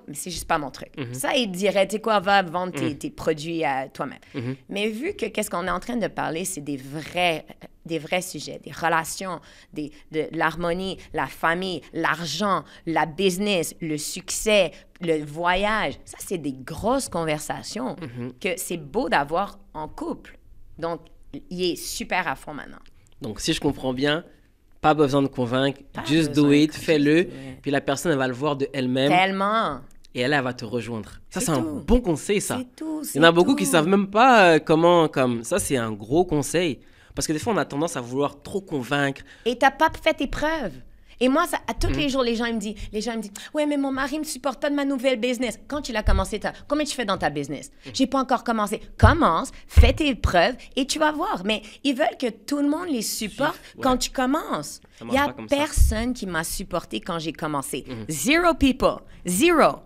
mais c'est juste pas mon truc. Ça, il dirait, tu sais quoi, va vendre tes produits à toi-même. Mais vu que qu'est-ce qu'on est en train de parler, c'est des vrais sujets, des relations, de l'harmonie, la famille, l'argent, la business, le succès, le voyage. Ça, c'est des grosses conversations que c'est beau d'avoir en couple. Donc, il est super à fond maintenant. Donc, si je comprends bien, pas besoin de convaincre, just do it, fais-le, puis la personne, elle va le voir de elle-même. Tellement. Et elle va te rejoindre. Ça, c'est un bon conseil, ça. C'est tout. Il y en a beaucoup qui ne savent même pas comment... Ça, c'est un gros conseil. Parce que des fois, on a tendance à vouloir trop convaincre. Et tu n'as pas fait tes preuves. Et moi, à tous les jours, les gens me disent, ouais, mais mon mari ne me supporte pas de ma nouvelle business. Quand tu l'as commencé, combien tu fais dans ta business? J'ai pas encore commencé. Commence, fais tes preuves et tu vas voir. Mais ils veulent que tout le monde les supporte quand tu commences. Il n'y a personne qui m'a supporté quand j'ai commencé. Zero people. Zero.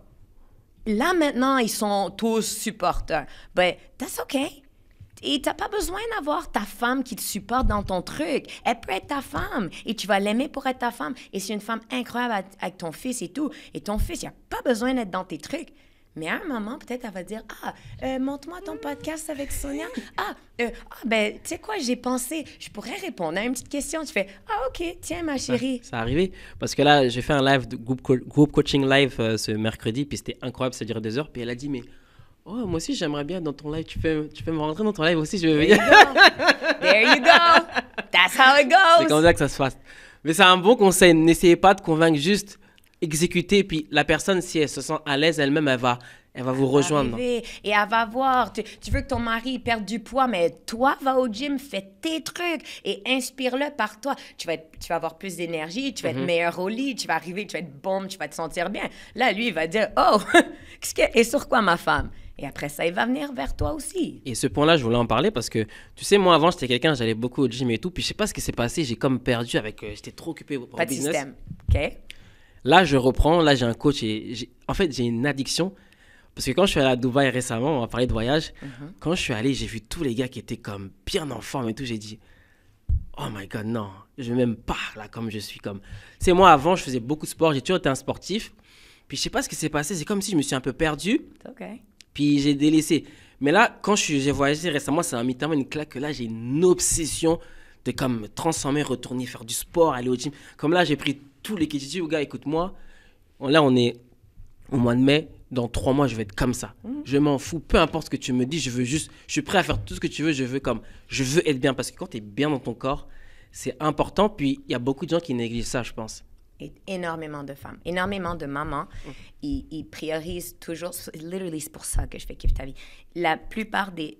Là, maintenant, ils sont tous supporters. But that's okay. Et t'as pas besoin d'avoir ta femme qui te supporte dans ton truc. Elle peut être ta femme et tu vas l'aimer pour être ta femme. Et c'est une femme incroyable avec ton fils et tout. Et ton fils, il a pas besoin d'être dans tes trucs. Mais à un moment, peut-être, elle va dire, montre-moi ton podcast avec Sonia. Ben, tu sais quoi, j'ai pensé, je pourrais répondre à une petite question. Tu fais, OK, tiens, ma chérie. Ça arrivé. Parce que là, j'ai fait un live, de group coaching live ce mercredi, puis c'était incroyable, ça durait 2 heures. Puis elle a dit, mais moi aussi, j'aimerais bien dans ton live. Tu peux me rentrer dans ton live aussi, je veux venir. There you go. That's how it goes. C'est comme ça que ça se passe. Mais c'est un bon conseil. N'essayez pas de convaincre, juste exécuter. Puis la personne, si elle se sent à l'aise elle-même, elle va vous rejoindre. Et elle va voir. Tu veux que ton mari perde du poids, mais toi, va au gym, fais tes trucs et inspire-le par toi. Tu vas avoir plus d'énergie, tu vas être meilleur au lit, tu vas arriver, tu vas être bon, tu vas te sentir bien. Là, lui, il va dire, et sur quoi ma femme? Et après ça, il va venir vers toi aussi. Et ce point-là, je voulais en parler parce que, tu sais, moi, avant, j'étais quelqu'un, j'allais beaucoup au gym et tout. Puis je sais pas ce qui s'est passé, j'ai comme perdu j'étais trop occupé au pas de business. Système. OK? Là, je reprends. Là, j'ai un coach et j'ai une addiction. Parce que quand je suis allé à Dubaï récemment, on va parler de voyage. Quand je suis allé, j'ai vu tous les gars qui étaient comme bien en forme et tout. J'ai dit, oh my God, non, je ne m'aime pas là comme je suis. Tu sais, moi, avant, je faisais beaucoup de sport. J'ai toujours été un sportif. Puis je sais pas ce qui s'est passé. C'est comme si je me suis un peu perdu. OK. Puis j'ai délaissé. Mais là, quand j'ai voyagé récemment, ça m'a mis tellement une claque que là, j'ai une obsession de comme me transformer, retourner faire du sport, aller au gym. Comme là, j'ai pris tous les kits. J'ai dit, gars, écoute-moi, là, on est au mois de mai. Dans 3 mois, je vais être comme ça. Je m'en fous. Peu importe ce que tu me dis, je suis prêt à faire tout ce que tu veux. Je veux être bien. Parce que quand tu es bien dans ton corps, c'est important. Puis, il y a beaucoup de gens qui négligent ça, je pense. Énormément de femmes, énormément de mamans, ils priorisent toujours, literally, c'est pour ça que je fais Kiffe ta vie. La plupart des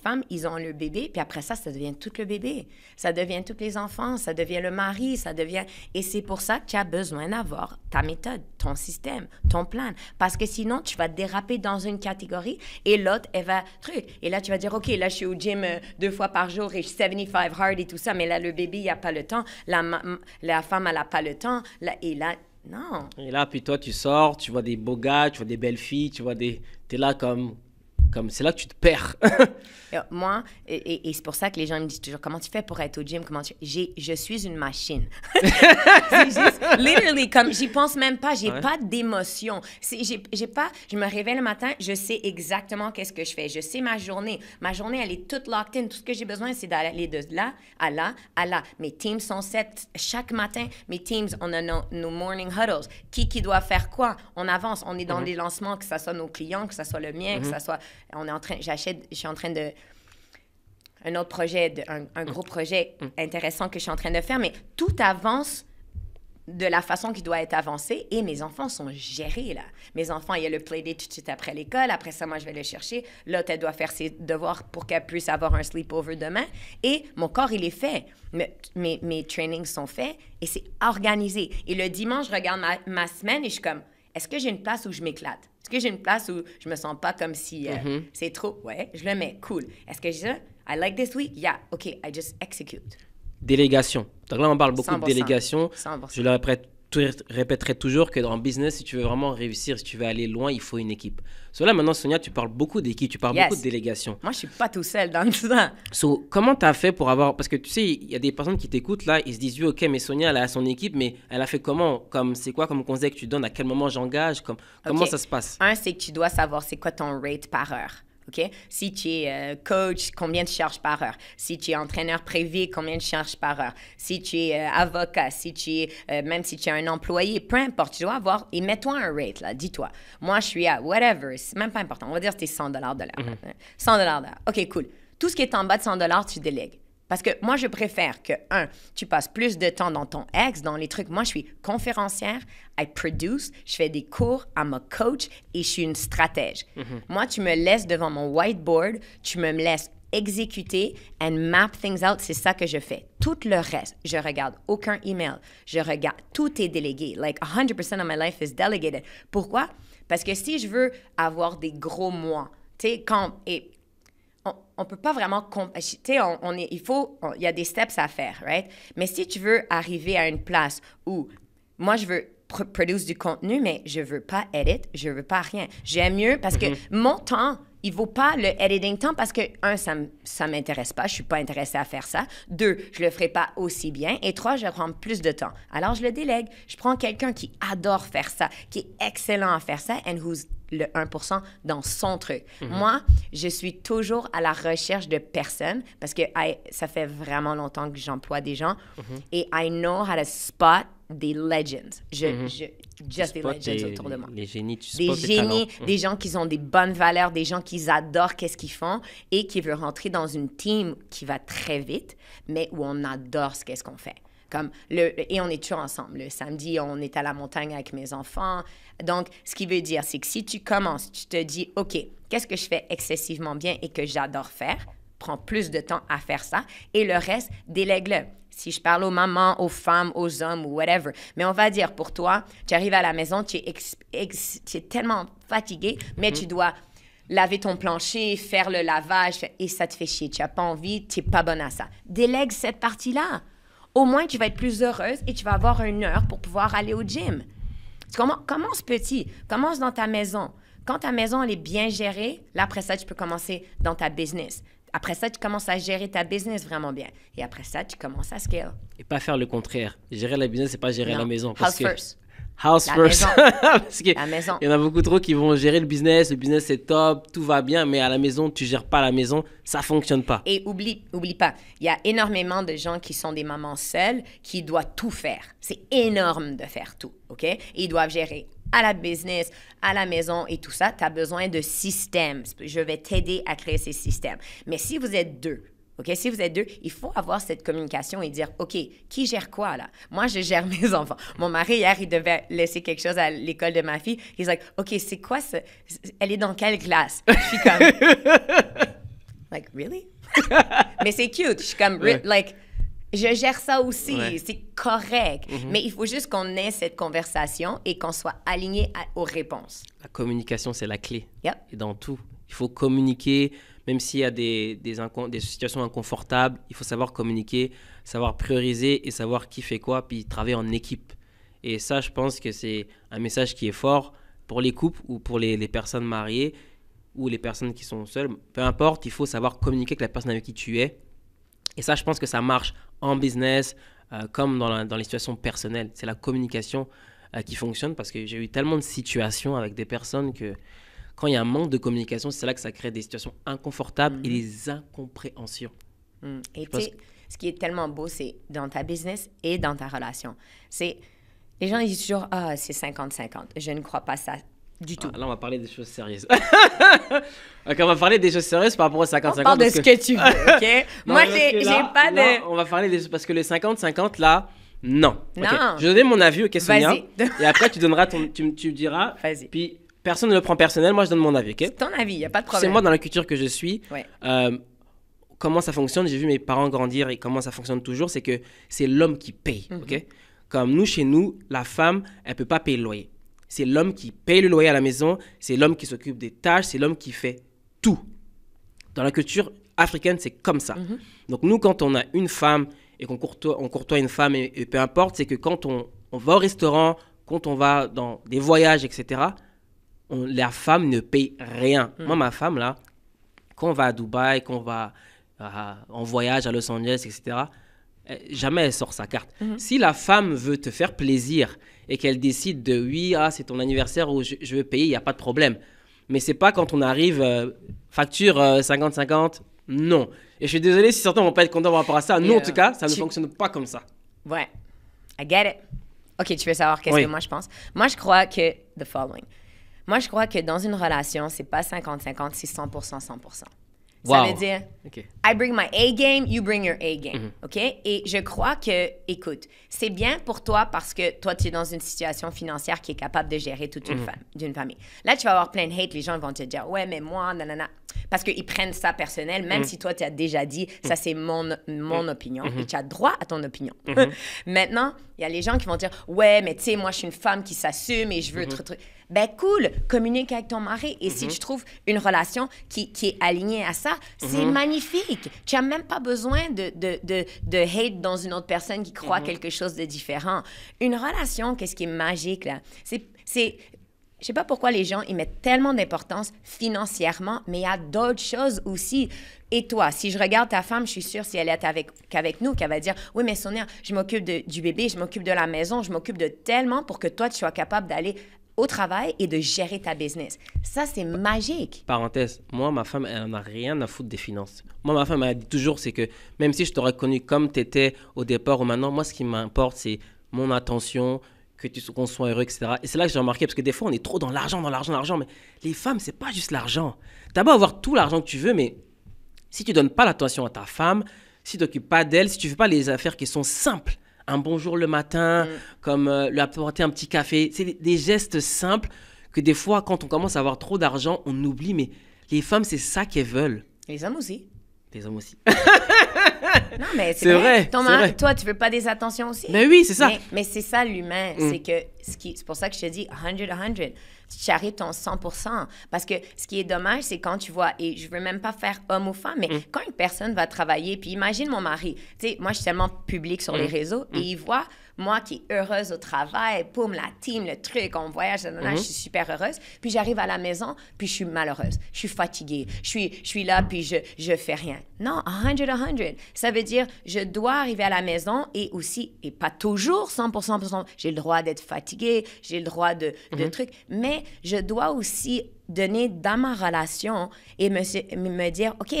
femmes, ils ont le bébé, puis après ça devient tout le bébé. Ça devient tous les enfants, ça devient le mari, ça devient... Et c'est pour ça que tu as besoin d'avoir ta méthode, ton système, ton plan. Parce que sinon, tu vas déraper dans une catégorie et l'autre, elle va... Et là, tu vas dire, OK, là, je suis au gym 2 fois par jour et je suis 75 hard et tout ça, mais là, le bébé, il n'a pas le temps. La femme, elle n'a pas le temps. Et là, non. Et là, puis toi, tu sors, tu vois des beaux gars, tu vois des belles filles, tu vois des... T'es là comme c'est là que tu te perds. Moi, et c'est pour ça que les gens me disent toujours, comment tu fais pour être au gym? Je suis une machine. C'est juste, literally, comme j'y pense même pas, j'ai pas d'émotion. Je me réveille le matin, je sais exactement qu'est-ce que je fais. Je sais ma journée. Ma journée, elle est toute locked in. Tout ce que j'ai besoin, c'est d'aller de là à là à là. Mes teams sont set chaque matin. Mes teams, on a nos morning huddles. Qui doit faire quoi? On avance. On est dans des lancements, que ce soit nos clients, que ce soit le mien, que ce soit... je suis en train de... Un autre projet, un gros projet intéressant que je suis en train de faire, mais tout avance de la façon qui doit être avancée et mes enfants sont gérés, là. Mes enfants, il y a le playdate tout de suite après l'école. Après ça, moi, je vais le chercher. L'autre, elle doit faire ses devoirs pour qu'elle puisse avoir un sleepover demain. Et mon corps, il est fait. Mes trainings sont faits et c'est organisé. Et le dimanche, je regarde ma semaine et je suis comme, est-ce que j'ai une place où je m'éclate? Est-ce que j'ai une place où je me sens pas comme si c'est trop? Ouais, je le mets. Cool. Est-ce que j'ai ça? I like this week? Yeah. OK, I just execute. Délégation. Donc là, on parle beaucoup 100%, de délégation. 100%. Je le répéterai toujours que dans le business, si tu veux vraiment réussir, si tu veux aller loin, il faut une équipe. Là, maintenant, Sonia, tu parles beaucoup d'équipe, tu parles beaucoup de délégation. Moi, je suis pas tout seul dans tout ça. Comment tu as fait pour avoir... Parce que tu sais, il y a des personnes qui t'écoutent là, ils se disent, oui, OK, mais Sonia, elle a son équipe, mais elle a fait comment? C'est quoi comme conseil que tu donnes? À quel moment j'engage? Comment ça se passe? C'est que tu dois savoir c'est quoi ton rate par heure. OK? Si tu es coach, combien tu charges par heure? Si tu es entraîneur privé, combien tu charges par heure? Si tu es avocat, si tu es, même si tu es un employé, peu importe, tu dois avoir, et mets-toi un rate, là, dis-toi. Moi, je suis à whatever, c'est même pas important. On va dire que c'est $100 de l'heure. 100 de l'heure. OK, cool. Tout ce qui est en bas de $100, tu délègues. Parce que moi, je préfère que, tu passes plus de temps dans ton ex, dans les trucs. Moi, je suis conférencière, I produce, je fais des cours, I'm a coach et je suis une stratège. Moi, tu me laisses devant mon whiteboard, tu me laisses exécuter and map things out, c'est ça que je fais. Tout le reste, je regarde aucun email, je regarde, tout est délégué. Like 100% of my life is delegated. Pourquoi? Parce que si je veux avoir des gros mois, tu sais, on peut pas vraiment... Tu sais, il y a des steps à faire, right? Mais si tu veux arriver à une place où... Moi, je veux produire du contenu, mais je veux pas edit, je veux pas rien. J'aime mieux parce que mon temps, il vaut pas le editing temps parce que, un, ça m'intéresse pas, je suis pas intéressée à faire ça. Deux, je le ferai pas aussi bien. Et trois, je vais prendre plus de temps. Alors, je le délègue. Je prends quelqu'un qui adore faire ça, qui est excellent à faire ça, and who's le 1% dans son truc. Moi, je suis toujours à la recherche de personnes parce que ça fait vraiment longtemps que j'emploie des gens et I know how to spot des legends. Just des legends autour de moi. Les génies, tu des spots les génies, talents. des gens qui ont des bonnes valeurs, des gens qui adorent qu'est-ce qu'ils font et qui veulent rentrer dans une team qui va très vite, mais où on adore qu'est-ce qu'on fait. Et on est toujours ensemble. Le samedi, on est à la montagne avec mes enfants. Donc, ce qui veut dire, c'est que si tu commences, tu te dis, OK, qu'est-ce que je fais excessivement bien et que j'adore faire? Prends plus de temps à faire ça. Et le reste, délègue-le. Si je parle aux mamans, aux femmes, aux hommes ou whatever. Mais on va dire, pour toi, tu arrives à la maison, tu es tellement fatigué, mais tu dois laver ton plancher, faire le lavage, et ça te fait chier. Tu n'as pas envie, tu n'es pas bonne à ça. Délègue cette partie-là. Au moins, tu vas être plus heureuse et tu vas avoir une heure pour pouvoir aller au gym. Commence petit. Commence dans ta maison. Quand ta maison elle est bien gérée, là, après ça, tu peux commencer dans ta business. Après ça, tu commences à gérer ta business vraiment bien. Et après ça, tu commences à scale. Et pas faire le contraire. Gérer la business, c'est pas gérer la maison. House first. House La first. maison. Parce que La maison. il y en a beaucoup trop qui vont gérer le business c'est top, tout va bien, mais à la maison, tu gères pas la maison, ça fonctionne pas. Et oublie pas, il y a énormément de gens qui sont des mamans seules qui doivent tout faire. C'est énorme de faire tout, OK? Et ils doivent gérer à la business, à la maison et tout ça. Tu as besoin de systèmes. Je vais t'aider à créer ces systèmes. Mais si vous êtes deux, OK? Si vous êtes deux, il faut avoir cette communication et dire, OK, qui gère quoi, là? Moi, je gère mes enfants. Mon mari, hier, il devait laisser quelque chose à l'école de ma fille. He's like, OK, c'est quoi ça? Elle est dans quelle classe? Je suis comme, like, really? Mais c'est cute. Je suis comme, like, je gère ça aussi. Ouais. C'est correct. Mais il faut juste qu'on ait cette conversation et qu'on soit aligné aux réponses. La communication, c'est la clé. Yep. Et dans tout. Il faut communiquer, même s'il y a des situations inconfortables, il faut savoir communiquer, savoir prioriser et savoir qui fait quoi, puis travailler en équipe. Et ça, je pense que c'est un message qui est fort pour les couples ou pour les personnes mariées ou les personnes qui sont seules. Peu importe, il faut savoir communiquer avec la personne avec qui tu es. Et ça, je pense que ça marche en business comme dans les situations personnelles. C'est la communication qui fonctionne parce que j'ai eu tellement de situations avec des personnes que quand il y a un manque de communication, c'est là que ça crée des situations inconfortables et des incompréhensions. Et tu sais, ce qui est tellement beau, c'est dans ta business et dans ta relation. Les gens disent toujours, c'est 50-50. Je ne crois pas ça du tout. Là, on va parler des choses sérieuses. Ok, on va parler des choses sérieuses par rapport au 50-50. On parle de ce que tu veux, OK? Non, Moi, parce j'ai que là, pas de... on va parler parce que le 50-50, là, non. Non. Ok, je vais donner mon avis, ok, Sonia? Vas-y. Et après, tu donneras tu diras. Vas-y. Puis, personne ne le prend personnel. Moi, je donne mon avis, ok? C'est ton avis, il n'y a pas de C'est problème. moi, dans la culture que je suis, Ouais. comment ça fonctionne. J'ai vu mes parents grandir et comment ça fonctionne toujours. C'est que c'est l'homme qui paye, ok? Comme nous, chez nous, la femme, elle ne peut pas payer le loyer. C'est l'homme qui paye le loyer à la maison, c'est l'homme qui s'occupe des tâches, c'est l'homme qui fait tout. Dans la culture africaine, c'est comme ça. Donc nous, quand on a une femme et qu'on courtoie une femme, et peu importe, c'est que quand on va au restaurant, quand on va dans des voyages, etc., la femme ne paye rien. Moi, ma femme, là, quand on va à Dubaï, quand on va en voyage à Los Angeles, etc., jamais elle sort sa carte. Si la femme veut te faire plaisir et qu'elle décide de oui, c'est ton anniversaire ou je veux payer, il n'y a pas de problème. Mais c'est pas quand on arrive, facture 50-50, non. Et je suis désolé si certains vont pas être contents par rapport à ça. Nous, en tout cas, ça ne fonctionne pas comme ça. Ouais. I get it. OK, tu veux savoir qu'est-ce que moi je pense? Moi, je crois que... The following. Moi, je crois que dans une relation, c'est pas 50-50, c'est 100%, 100%. Ça veut dire, I bring my A game, you bring your A game, OK? Et je crois que, écoute, c'est bien pour toi parce que toi, tu es dans une situation financière qui est capable de gérer toute une famille. Là, tu vas avoir plein de hate, les gens vont te dire, ouais, mais moi, nanana. Parce qu'ils prennent ça personnel, même si toi, tu as déjà dit, ça, c'est mon opinion, et tu as droit à ton opinion. Maintenant, il y a les gens qui vont dire, ouais, mais tu sais, moi, je suis une femme qui s'assume et je veux... Ben cool, communique avec ton mari. Et si tu trouves une relation qui est alignée à ça, c'est magnifique. Tu n'as même pas besoin de hate dans une autre personne qui croit quelque chose de différent. Une relation, qu'est-ce qui est magique, là? C'est je sais pas pourquoi les gens, ils mettent tellement d'importance financièrement, mais il y a d'autres choses aussi. Et toi, si je regarde ta femme, je suis sûre, si elle est qu'avec nous, qu'elle va dire, oui, mais Sonia, je m'occupe du bébé, je m'occupe de la maison, je m'occupe de tellement pour que toi, tu sois capable d'aller au travail et de gérer ta business. Ça, c'est magique. Parenthèse, moi, ma femme, elle n'en a rien à foutre des finances. Moi, ma femme, elle dit toujours, c'est que même si je t'aurais connu comme tu étais au départ ou maintenant, moi, ce qui m'importe, c'est mon attention, qu'on soit heureux, etc. Et c'est là que j'ai remarqué, parce que des fois, on est trop dans l'argent, mais les femmes, c'est pas juste l'argent. T'as beau avoir tout l'argent que tu veux, mais si tu donnes pas l'attention à ta femme, si tu t'occupes pas d'elle, si tu fais pas les affaires qui sont simples, un bonjour le matin, comme lui apporter un petit café, c'est des gestes simples que des fois, quand on commence à avoir trop d'argent, on oublie, mais les femmes, c'est ça qu'elles veulent. Les hommes aussi. Les hommes aussi. Non, mais c'est vrai. vrai. Toi, tu veux pas des attentions aussi? Mais oui, c'est ça. Mais c'est ça l'humain. C'est que c'est pour ça que je te dis 100. Tu arrives ton 100%. Parce que ce qui est dommage, c'est quand tu vois, et je veux même pas faire homme ou femme, mais quand une personne va travailler, puis imagine mon mari, tu sais, moi, je suis tellement publique sur les réseaux, et il voit moi qui est heureuse au travail, poum, la team, le truc, on voyage, je suis super heureuse. Puis j'arrive à la maison, puis je suis malheureuse. Je suis fatiguée. Je suis là, puis je fais rien. Non, 100. Ça veut dire, je dois arriver à la maison et aussi, et pas toujours 100%, j'ai le droit d'être fatiguée, j'ai le droit de trucs, mais je dois aussi donner dans ma relation et me dire, OK,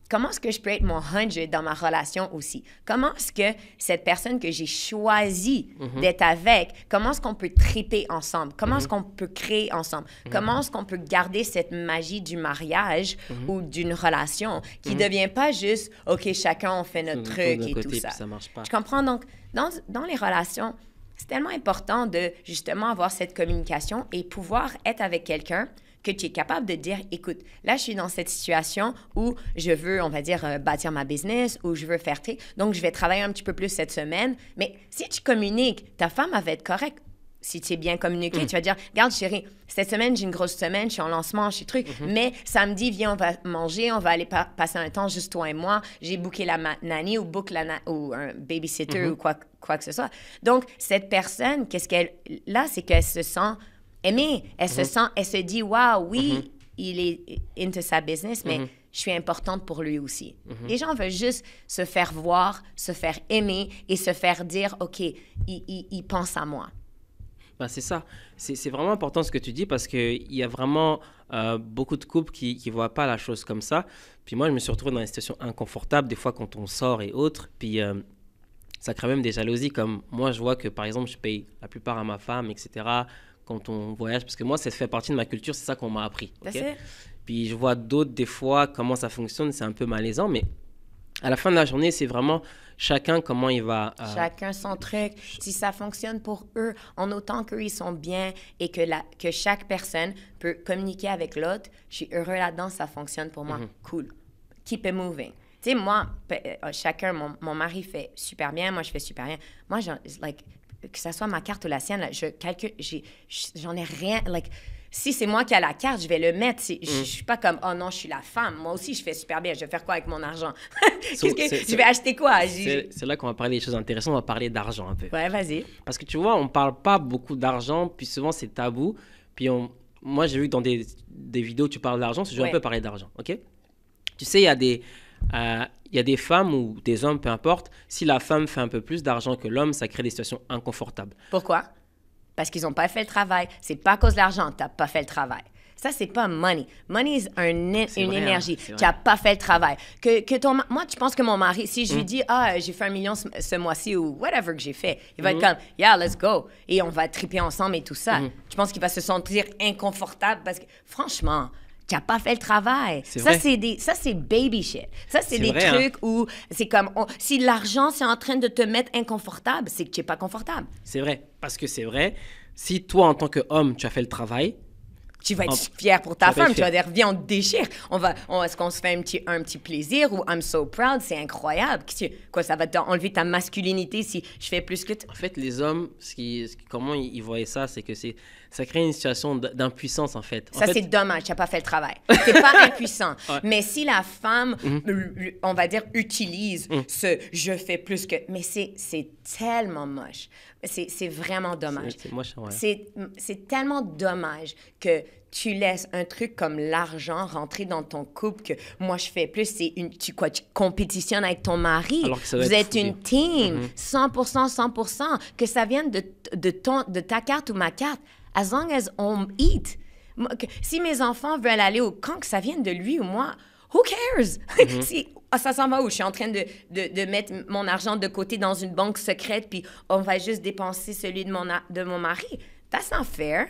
comment est-ce que je peux être mon 100 dans ma relation aussi? Comment est-ce que cette personne que j'ai choisi d'être avec, comment est-ce qu'on peut triper ensemble? Comment est-ce qu'on peut créer ensemble? Comment est-ce qu'on peut garder cette magie du mariage ou d'une relation qui ne devient pas juste, OK, chacun on fait notre truc et tout ça. Ça marche pas. Je comprends. Donc, dans les relations, c'est tellement important de justement avoir cette communication et pouvoir être avec quelqu'un que tu es capable de dire, écoute, là, je suis dans cette situation où je veux, on va dire, bâtir ma business, où je veux faire tri. Donc, je vais travailler un petit peu plus cette semaine. Mais si tu communiques, ta femme, elle va être correcte. Si tu es bien communiqué, tu vas dire, regarde, chérie, cette semaine, j'ai une grosse semaine, je suis en lancement, je suis truc. Mais samedi, viens, on va manger, on va aller passer un temps juste toi et moi. J'ai booké la nanny ou ou un babysitter ou quoi que ce soit. Donc, cette personne, qu'est-ce qu'elle... Là, c'est qu'elle se sent aimée. Elle se dit, waouh, oui, il est into sa business, mais je suis importante pour lui aussi. Les gens veulent juste se faire voir, se faire aimer et se faire dire, OK, il pense à moi. Ben, c'est ça. C'est vraiment important ce que tu dis parce qu'il y a vraiment beaucoup de couples qui ne voient pas la chose comme ça. Puis moi, je me suis retrouvé dans des situations inconfortables, des fois quand on sort et autres. Puis ça crée même des jalousies. Comme moi, je vois que, par exemple, je paye la plupart à ma femme, etc., quand on voyage. Parce que moi, ça fait partie de ma culture, c'est ça qu'on m'a appris. Okay? Puis je vois d'autres, des fois, comment ça fonctionne. C'est un peu malaisant, mais à la fin de la journée, c'est vraiment... Chacun, comment il va... Chacun son truc. Si ça fonctionne pour eux, en autant qu'eux, ils sont bien et que chaque personne peut communiquer avec l'autre, je suis heureux là-dedans, ça fonctionne pour moi. Cool. Keep it moving. Tu sais, moi, chacun, mon mari fait super bien, moi, je fais super bien. Moi, que ça soit ma carte ou la sienne, là, je calcule, j'en ai rien... Si c'est moi qui ai la carte, je vais le mettre. Je suis pas comme, oh non, je suis la femme. Moi aussi, je fais super bien. Je vais faire quoi avec mon argent? Je vais acheter quoi? C'est là qu'on va parler des choses intéressantes. On va parler d'argent un peu. Ouais, vas-y. Parce que tu vois, on parle pas beaucoup d'argent, puis souvent, c'est tabou. Puis moi, j'ai vu que dans des vidéos, tu parles d'argent, je vais un peu parler d'argent, OK? Tu sais, il y a des femmes ou des hommes, peu importe. Si la femme fait un peu plus d'argent que l'homme, ça crée des situations inconfortables. Pourquoi? Parce qu'ils n'ont pas fait le travail. C'est pas à cause de l'argent, tu n'as pas fait le travail. Ça, c'est pas money. Money est une énergie. Tu n'as pas fait le travail. Moi, tu penses que mon mari, si je lui dis, j'ai fait 1 million ce mois-ci ou whatever que j'ai fait, il va être comme, yeah, let's go. Et on va triper ensemble et tout ça. Tu penses qu'il va se sentir inconfortable parce que, franchement, tu n'as pas fait le travail. Ça, c'est baby shit. Ça, c'est des trucs où c'est comme... si l'argent, c'est en train de te mettre inconfortable, c'est que tu n'es pas confortable. C'est vrai. Parce que c'est vrai. Si toi, en tant qu'homme, tu as fait le travail... Tu vas être fier pour ta femme. Tu vas dire, viens, on te déchire. Est-ce qu'on se fait un petit plaisir ou I'm so proud? C'est incroyable. Quoi, ça va enlever ta masculinité si je fais plus que... En fait, les hommes, comment ils voyaient ça, c'est que ça crée une situation d'impuissance, en fait. C'est dommage, tu n'as pas fait le travail. Tu n'es pas impuissant. Mais si la femme, on va dire, utilise ce « je fais plus que », mais c'est tellement moche. c'est vraiment dommage. Ouais. C'est tellement dommage que tu laisses un truc comme l'argent rentrer dans ton couple, que moi je fais plus, tu compétitionnes avec ton mari. Alors que ça doit Vous être êtes une team, 100%, que ça vienne de ta carte ou ma carte, as long as on eat. Si mes enfants veulent aller au camp, que ça vienne de lui ou moi, who cares? Ça s'en va où? Je suis en train de mettre mon argent de côté dans une banque secrète, puis on va juste dépenser celui de mon mari. That's not fair.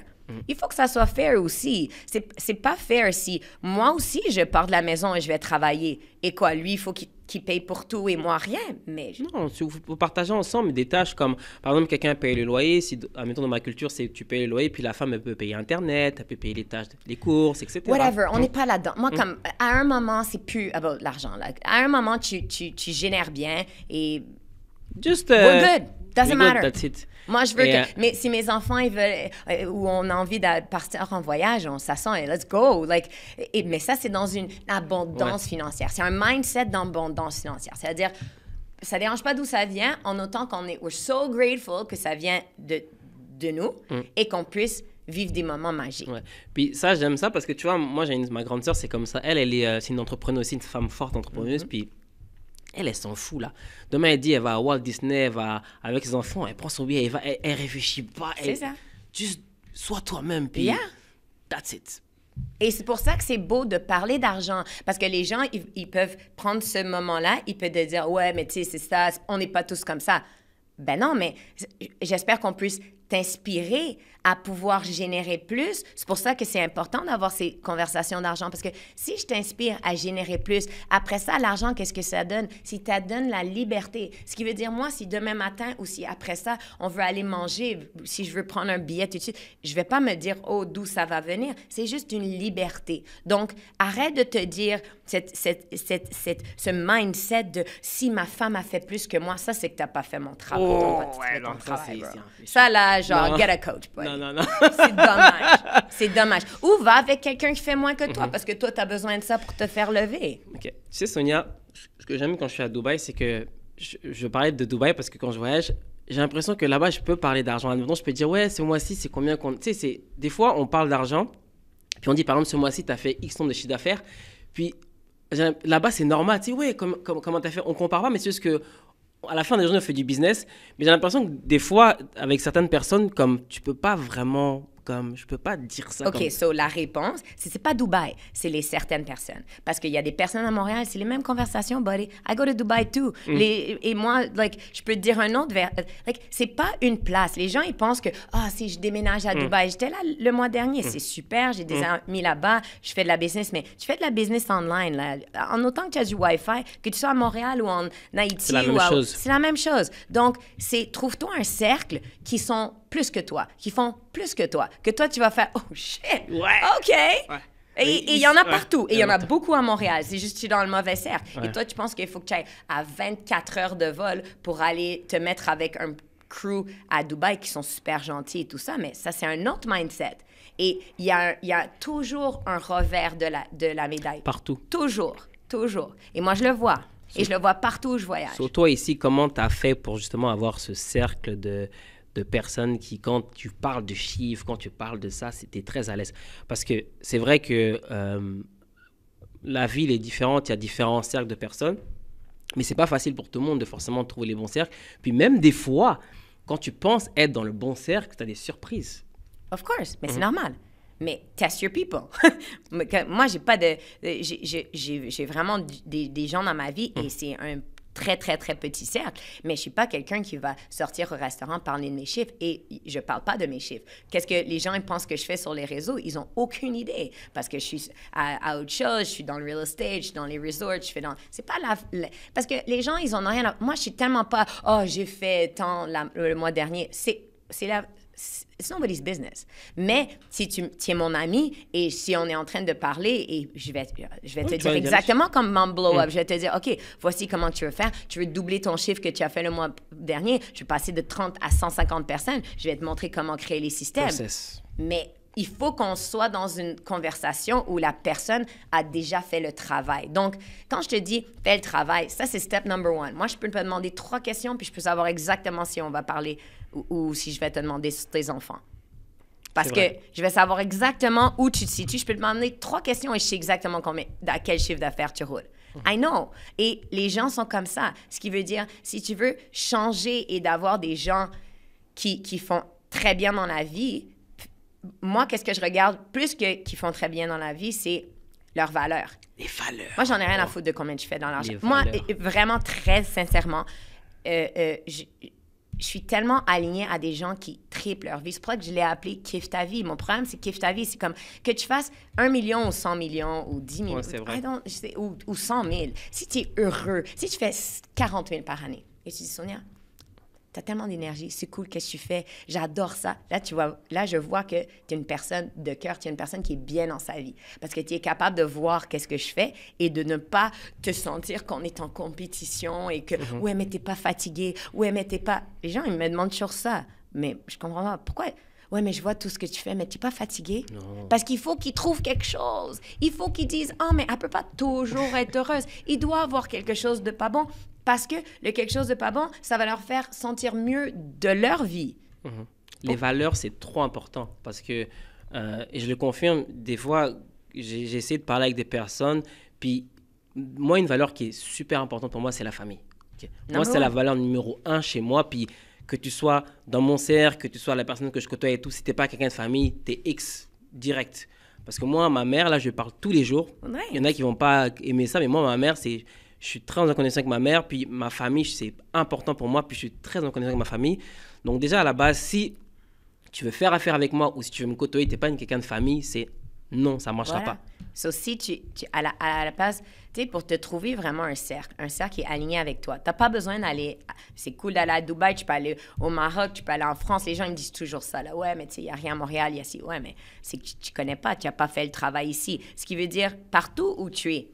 Il faut que ça soit fair aussi. C'est pas fair si moi aussi, je pars de la maison et je vais travailler. Et quoi, lui, il faut qu'il paye pour tout et moi rien. Mais Non, vous partagez ensemble des tâches comme, par exemple, quelqu'un paye le loyer. Si, admettons, dans ma culture, c'est tu payes le loyer, puis la femme, elle peut payer Internet, elle peut payer les tâches, les courses, etc. Whatever, on n'est pas là-dedans. Moi, comme, à un moment, c'est plus about l'argent. Là. À un moment, tu génères bien et... Just, we're good. Doesn't we're good, matter. that's it. Moi, je veux mais si mes enfants, ils veulent, ou on a envie de partir en voyage, on s'assoit et let's go. Mais ça, c'est dans une abondance financière. C'est un mindset d'abondance financière. C'est-à-dire, ça ne dérange pas d'où ça vient, en autant we're so grateful que ça vient de nous et qu'on puisse vivre des moments magiques. Ouais. Puis ça, j'aime ça parce que, tu vois, moi, ma grande sœur, c'est comme ça. C'est une entrepreneuse aussi, une femme forte entrepreneuse, puis... Elle s'en fout, là. Demain, elle dit, elle va à Walt Disney, elle va avec ses enfants, elle prend son billet, elle réfléchit pas. C'est ça. Juste, sois toi-même, puis that's it. Et c'est pour ça que c'est beau de parler d'argent, parce que les gens, ils peuvent prendre ce moment-là, ils peuvent te dire, ouais, mais tu sais, c'est ça, on n'est pas tous comme ça. Ben non, mais j'espère qu'on puisse t'inspirer à pouvoir générer plus. C'est pour ça que c'est important d'avoir ces conversations d'argent, parce que si je t'inspire à générer plus, après ça, l'argent, qu'est-ce que ça donne? Si ça donne la liberté. Ce qui veut dire, moi, si demain matin ou si après ça, on veut aller manger, si je veux prendre un billet tout de suite, je vais pas me dire, oh, d'où ça va venir. C'est juste une liberté. Donc, arrête de te dire ce mindset de si ma femme a fait plus que moi, ça, c'est que t'as pas fait mon travail. Ça, là, genre, get a coach. Non. C'est dommage. C'est dommage. Ou va avec quelqu'un qui fait moins que toi, parce que toi, tu as besoin de ça pour te faire lever. OK. Tu sais, Sonia, ce que j'aime quand je suis à Dubaï, c'est que je parlais de Dubaï parce que quand je voyage, j'ai l'impression que là-bas, je peux parler d'argent. Maintenant, je peux dire, ouais, ce mois-ci, c'est combien qu'on... Tu sais, des fois, on parle d'argent, puis on dit, par exemple, ce mois-ci, tu as fait X nombre de chiffre d'affaires, puis là-bas, c'est normal. Tu sais, ouais, comment tu as fait? On compare pas, mais c'est juste que à la fin des journées, on fait du business, mais j'ai l'impression que des fois, avec certaines personnes, comme tu peux pas vraiment, comme je peux pas dire ça. OK, so la réponse, c'est pas Dubaï, c'est les certaines personnes. Parce qu'il y a des personnes à Montréal, c'est les mêmes conversations, buddy. I go to Dubai too. Et moi, je peux te dire un autre c'est pas une place. Les gens, ils pensent que, si je déménage à Dubaï, j'étais là le mois dernier, c'est super, j'ai des amis là-bas, je fais de la business, mais tu fais de la business online, là. En autant que tu as du Wi-Fi, que tu sois à Montréal ou en Haïti. C'est la même chose. C'est la même chose. Donc, trouve-toi un cercle qui sont plus que toi, qui font plus que toi tu vas faire, oh shit, OK. Ouais. Et il y en a partout. Et il y en a beaucoup à Montréal. C'est juste que tu es dans le mauvais cercle. Et toi, tu penses qu'il faut que tu ailles à 24 heures de vol pour aller te mettre avec un crew à Dubaï qui sont super gentils et tout ça. Mais ça, c'est un autre mindset. Et il y a toujours un revers de la médaille. Partout. Toujours. Et moi, je le vois. Et je le vois partout où je voyage. Sur toi, ici, comment tu as fait pour justement avoir ce cercle de personnes qui, quand tu parles de chiffres, quand tu parles de ça, c'était très à l'aise. Parce que c'est vrai que la ville est différente, il y a différents cercles de personnes, mais c'est pas facile pour tout le monde de forcément trouver les bons cercles. Puis même des fois, quand tu penses être dans le bon cercle, tu as des surprises. Of course, mais c'est normal. Mais test your people. Moi, j'ai pas j'ai vraiment des gens dans ma vie et c'est un très, très, très petit cercle, mais je suis pas quelqu'un qui va sortir au restaurant parler de mes chiffres et je parle pas de mes chiffres. Qu'est-ce que les gens pensent que je fais sur les réseaux? Ils ont aucune idée parce que je suis à autre chose, je suis dans le real estate, je suis dans les resorts, je fais dans... C'est pas parce que les gens, ils en ont rien à... Moi, je suis tellement pas, j'ai fait tant le mois dernier. It's nobody's business. Mais si tu es mon ami et si on est en train de parler et je vais te dire exactement comment blow up. Je vais te dire, OK, voici comment tu veux faire. Tu veux doubler ton chiffre que tu as fait le mois dernier. Tu veux passer de 30 à 150 personnes. Je vais te montrer comment créer les systèmes. Process. Mais il faut qu'on soit dans une conversation où la personne a déjà fait le travail. Donc, quand je te dis fais le travail, ça, c'est step number one. Moi, je peux te demander 3 questions puis je peux savoir exactement si on va parler ou si je vais te demander sur tes enfants. Parce que je vais savoir exactement où tu te situes. Je peux te demander 3 questions et je sais exactement à quel chiffre d'affaires tu roules. I know. Et les gens sont comme ça. Ce qui veut dire, si tu veux changer et d'avoir des gens qui font très bien dans la vie, moi, qu'est-ce que je regarde plus que qui font très bien dans la vie, c'est leurs valeurs. Les valeurs. Moi, j'en ai rien à foutre de combien tu fais dans l'argent. Moi, vraiment, très sincèrement, je suis tellement alignée à des gens qui triplent leur vie. C'est pour ça que je l'ai appelé « Kiffe ta vie ». Mon problème, c'est « Kiffe ta vie ». C'est comme que tu fasses 1 million ou 100 millions ou 10 millions c'est vrai. ou 100 000. Si tu es heureux, si tu fais 40 000 par année, et tu dis « Sonia, tu as tellement d'énergie, c'est cool, qu'est-ce que tu fais? J'adore ça. » Là, je vois que tu es une personne de cœur, tu es une personne qui est bien dans sa vie. Parce que tu es capable de voir qu'est-ce que je fais et de ne pas te sentir qu'on est en compétition et que, ouais, mais t'es pas fatigué, ouais, mais t'es pas... Les gens, ils me demandent toujours ça. Mais je comprends pas. Pourquoi? Ouais, mais je vois tout ce que tu fais, mais tu n'es pas fatigué? Non. Parce qu'il faut qu'ils trouvent quelque chose. Il faut qu'ils disent, « Ah, mais elle ne peut pas toujours être heureuse. Il doit avoir quelque chose de pas bon. » Parce que le quelque chose de pas bon, ça va leur faire sentir mieux de leur vie. Les valeurs, c'est trop important. Parce que, et je le confirme, des fois, j'ai essayé de parler avec des personnes, puis moi, une valeur qui est super importante pour moi, c'est la famille. Okay? Moi, c'est la valeur numéro 1 chez moi, puis que tu sois dans mon cercle, que tu sois la personne que je côtoie et tout, si tu n'es pas quelqu'un de famille, tu es X direct. Parce que moi, ma mère, là, je parle tous les jours. Ouais. Il y en a qui ne vont pas aimer ça, mais moi, ma mère, c'est... Je suis très en connexion avec ma mère, puis ma famille, c'est important pour moi, puis je suis très en connexion avec ma famille. Donc déjà, à la base, si tu veux faire affaire avec moi ou si tu veux me côtoyer, tu n'es pas quelqu'un de famille, c'est non, ça ne marchera pas. So, si à la base, tu sais, pour te trouver vraiment un cercle qui est aligné avec toi, tu n'as pas besoin d'aller... C'est cool d'aller à Dubaï, tu peux aller au Maroc, tu peux aller en France. Les gens, ils me disent toujours ça, là. Ouais, mais tu sais, il n'y a rien à Montréal, il y a ci. Ouais, mais c'est que tu ne connais pas, tu n'as pas fait le travail ici. Ce qui veut dire, partout où tu es,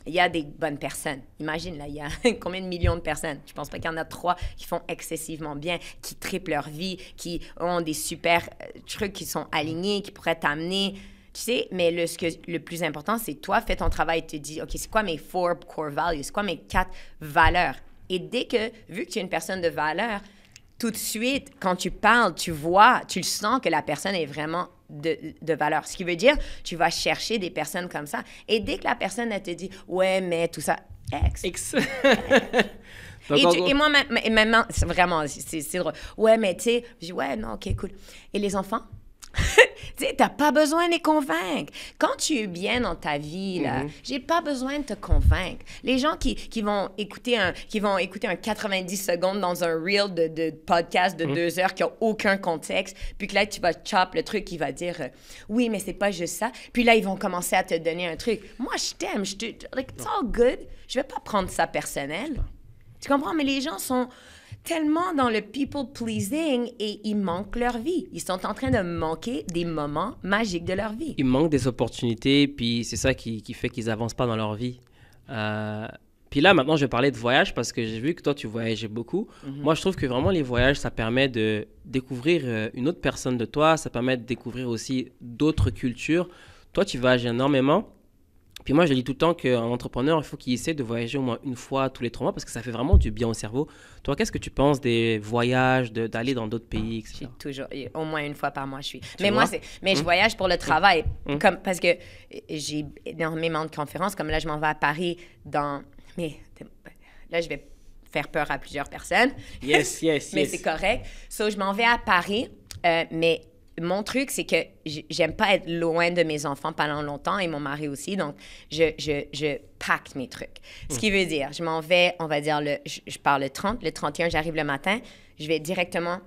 il y a des bonnes personnes. Imagine, là, il y a combien de millions de personnes? Je pense pas qu'il y en a 3 qui font excessivement bien, qui triplent leur vie, qui ont des super trucs qui sont alignés, qui pourraient t'amener... Tu sais, mais le plus important, c'est toi, fais ton travail et te dis, OK, c'est quoi mes 4 core values? C'est quoi mes 4 valeurs? Et dès que, vu que tu es une personne de valeur, tout de suite, quand tu parles, tu vois, tu le sens que la personne est vraiment de valeur. Ce qui veut dire, tu vas chercher des personnes comme ça. Et dès que la personne, elle te dit, ouais, mais tout ça, X. Et moi, maintenant, c'est vraiment, c'est drôle. Ouais, mais tu sais, je dis, ouais, non, OK, cool. Et les enfants? Tu sais, t'as pas besoin de les convaincre. Quand tu es bien dans ta vie, là, j'ai pas besoin de te convaincre. Les gens qui vont écouter un 90 secondes dans un reel de podcast de 2 heures qui n'a aucun contexte, puis que là, tu vas chop le truc, il va dire oui, mais c'est pas juste ça. Puis là, ils vont commencer à te donner un truc. Moi, je t'aime. Like, it's all good. Je vais pas prendre ça personnel. Tu comprends? Mais les gens sont tellement dans le people-pleasing et ils manquent leur vie. Ils sont en train de manquer des moments magiques de leur vie. Ils manquent des opportunités, puis c'est ça qui fait qu'ils n'avancent pas dans leur vie. Puis là, maintenant, je vais parler de voyage parce que j'ai vu que toi, tu voyageais beaucoup. Moi, je trouve que vraiment, les voyages, ça permet de découvrir une autre personne de toi. Ça permet de découvrir aussi d'autres cultures. Toi, tu voyages énormément. Puis moi, je dis tout le temps qu'un entrepreneur, il faut qu'il essaie de voyager au moins une fois tous les 3 mois parce que ça fait vraiment du bien au cerveau. Toi, qu'est-ce que tu penses des voyages, d'aller dans d'autres pays, etc.? Je suis toujours, au moins une fois par mois, je suis. Mais je voyage pour le travail, parce que j'ai énormément de conférences. Comme là, je m'en vais à Paris Mais là, je vais faire peur à plusieurs personnes. Yes. Mais c'est correct. So, je m'en vais à Paris, mais... Mon truc, c'est que j'aime pas être loin de mes enfants pendant longtemps et mon mari aussi. Donc, je pacte mes trucs. Ce qui veut dire, je m'en vais, on va dire, je pars le 30. Le 31, j'arrive le matin. Je vais directement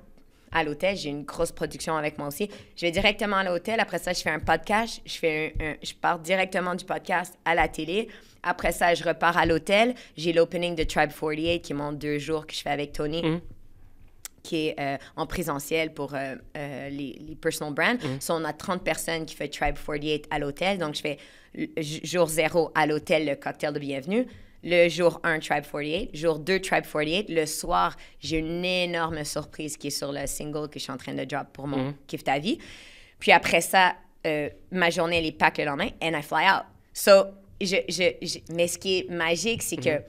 à l'hôtel. J'ai une grosse production avec moi aussi. Je vais directement à l'hôtel. Après ça, je fais un podcast. Je pars directement du podcast à la télé. Après ça, je repars à l'hôtel. J'ai l'opening de Tribe 48 qui est mon 2 jours que je fais avec Tony. Qui est en présentiel pour les personal brands. So, on a 30 personnes qui font Tribe 48 à l'hôtel. Donc, je fais jour 0 à l'hôtel, le cocktail de bienvenue. Le jour 1, Tribe 48. Jour 2, Tribe 48. Le soir, j'ai une énorme surprise qui est sur le single que je suis en train de drop pour mon Kiffe ta vie. Puis après ça, ma journée, elle est pack le lendemain and I fly out. So, mais ce qui est magique, c'est que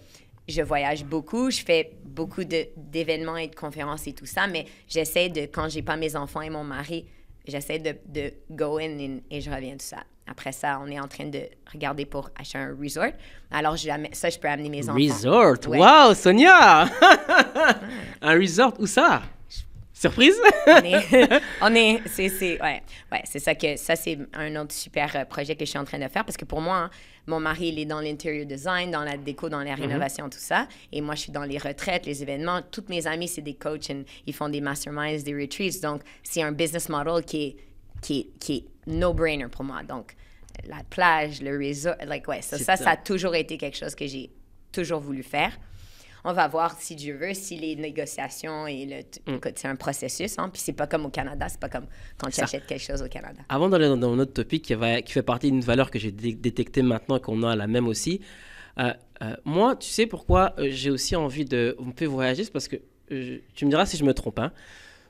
je voyage beaucoup, je fais beaucoup d'événements et de conférences et tout ça, mais j'essaie de, quand j'ai pas mes enfants et mon mari, j'essaie de go in et je reviens tout ça. Après ça, on est en train de regarder pour acheter un resort. Alors, ça, je peux amener mes enfants. Resort? Ouais. Wow, Sonia! Un resort, où ça? Surprise? C'est ça que, ça, c'est un autre super projet que je suis en train de faire parce que pour moi, hein, mon mari, il est dans l'interior design, dans la déco, dans la rénovation, tout ça. Et moi, je suis dans les retraites, les événements. Toutes mes amis, c'est des coachs, ils font des masterminds, des retreats. Donc, c'est un business model qui est no-brainer pour moi. Donc, la plage, le resort, ça a toujours été quelque chose que j'ai toujours voulu faire. On va voir si Dieu veut, si les négociations et écoute, c'est un processus, hein, puis c'est pas comme au Canada, c'est pas comme quand tu achètes quelque chose au Canada. Avant d'aller dans notre topic qui fait partie d'une valeur que j'ai détectée maintenant et qu'on a la même aussi, moi, tu sais pourquoi j'ai aussi envie de un peu voyager, c'est parce que, tu me diras si je me trompe, hein,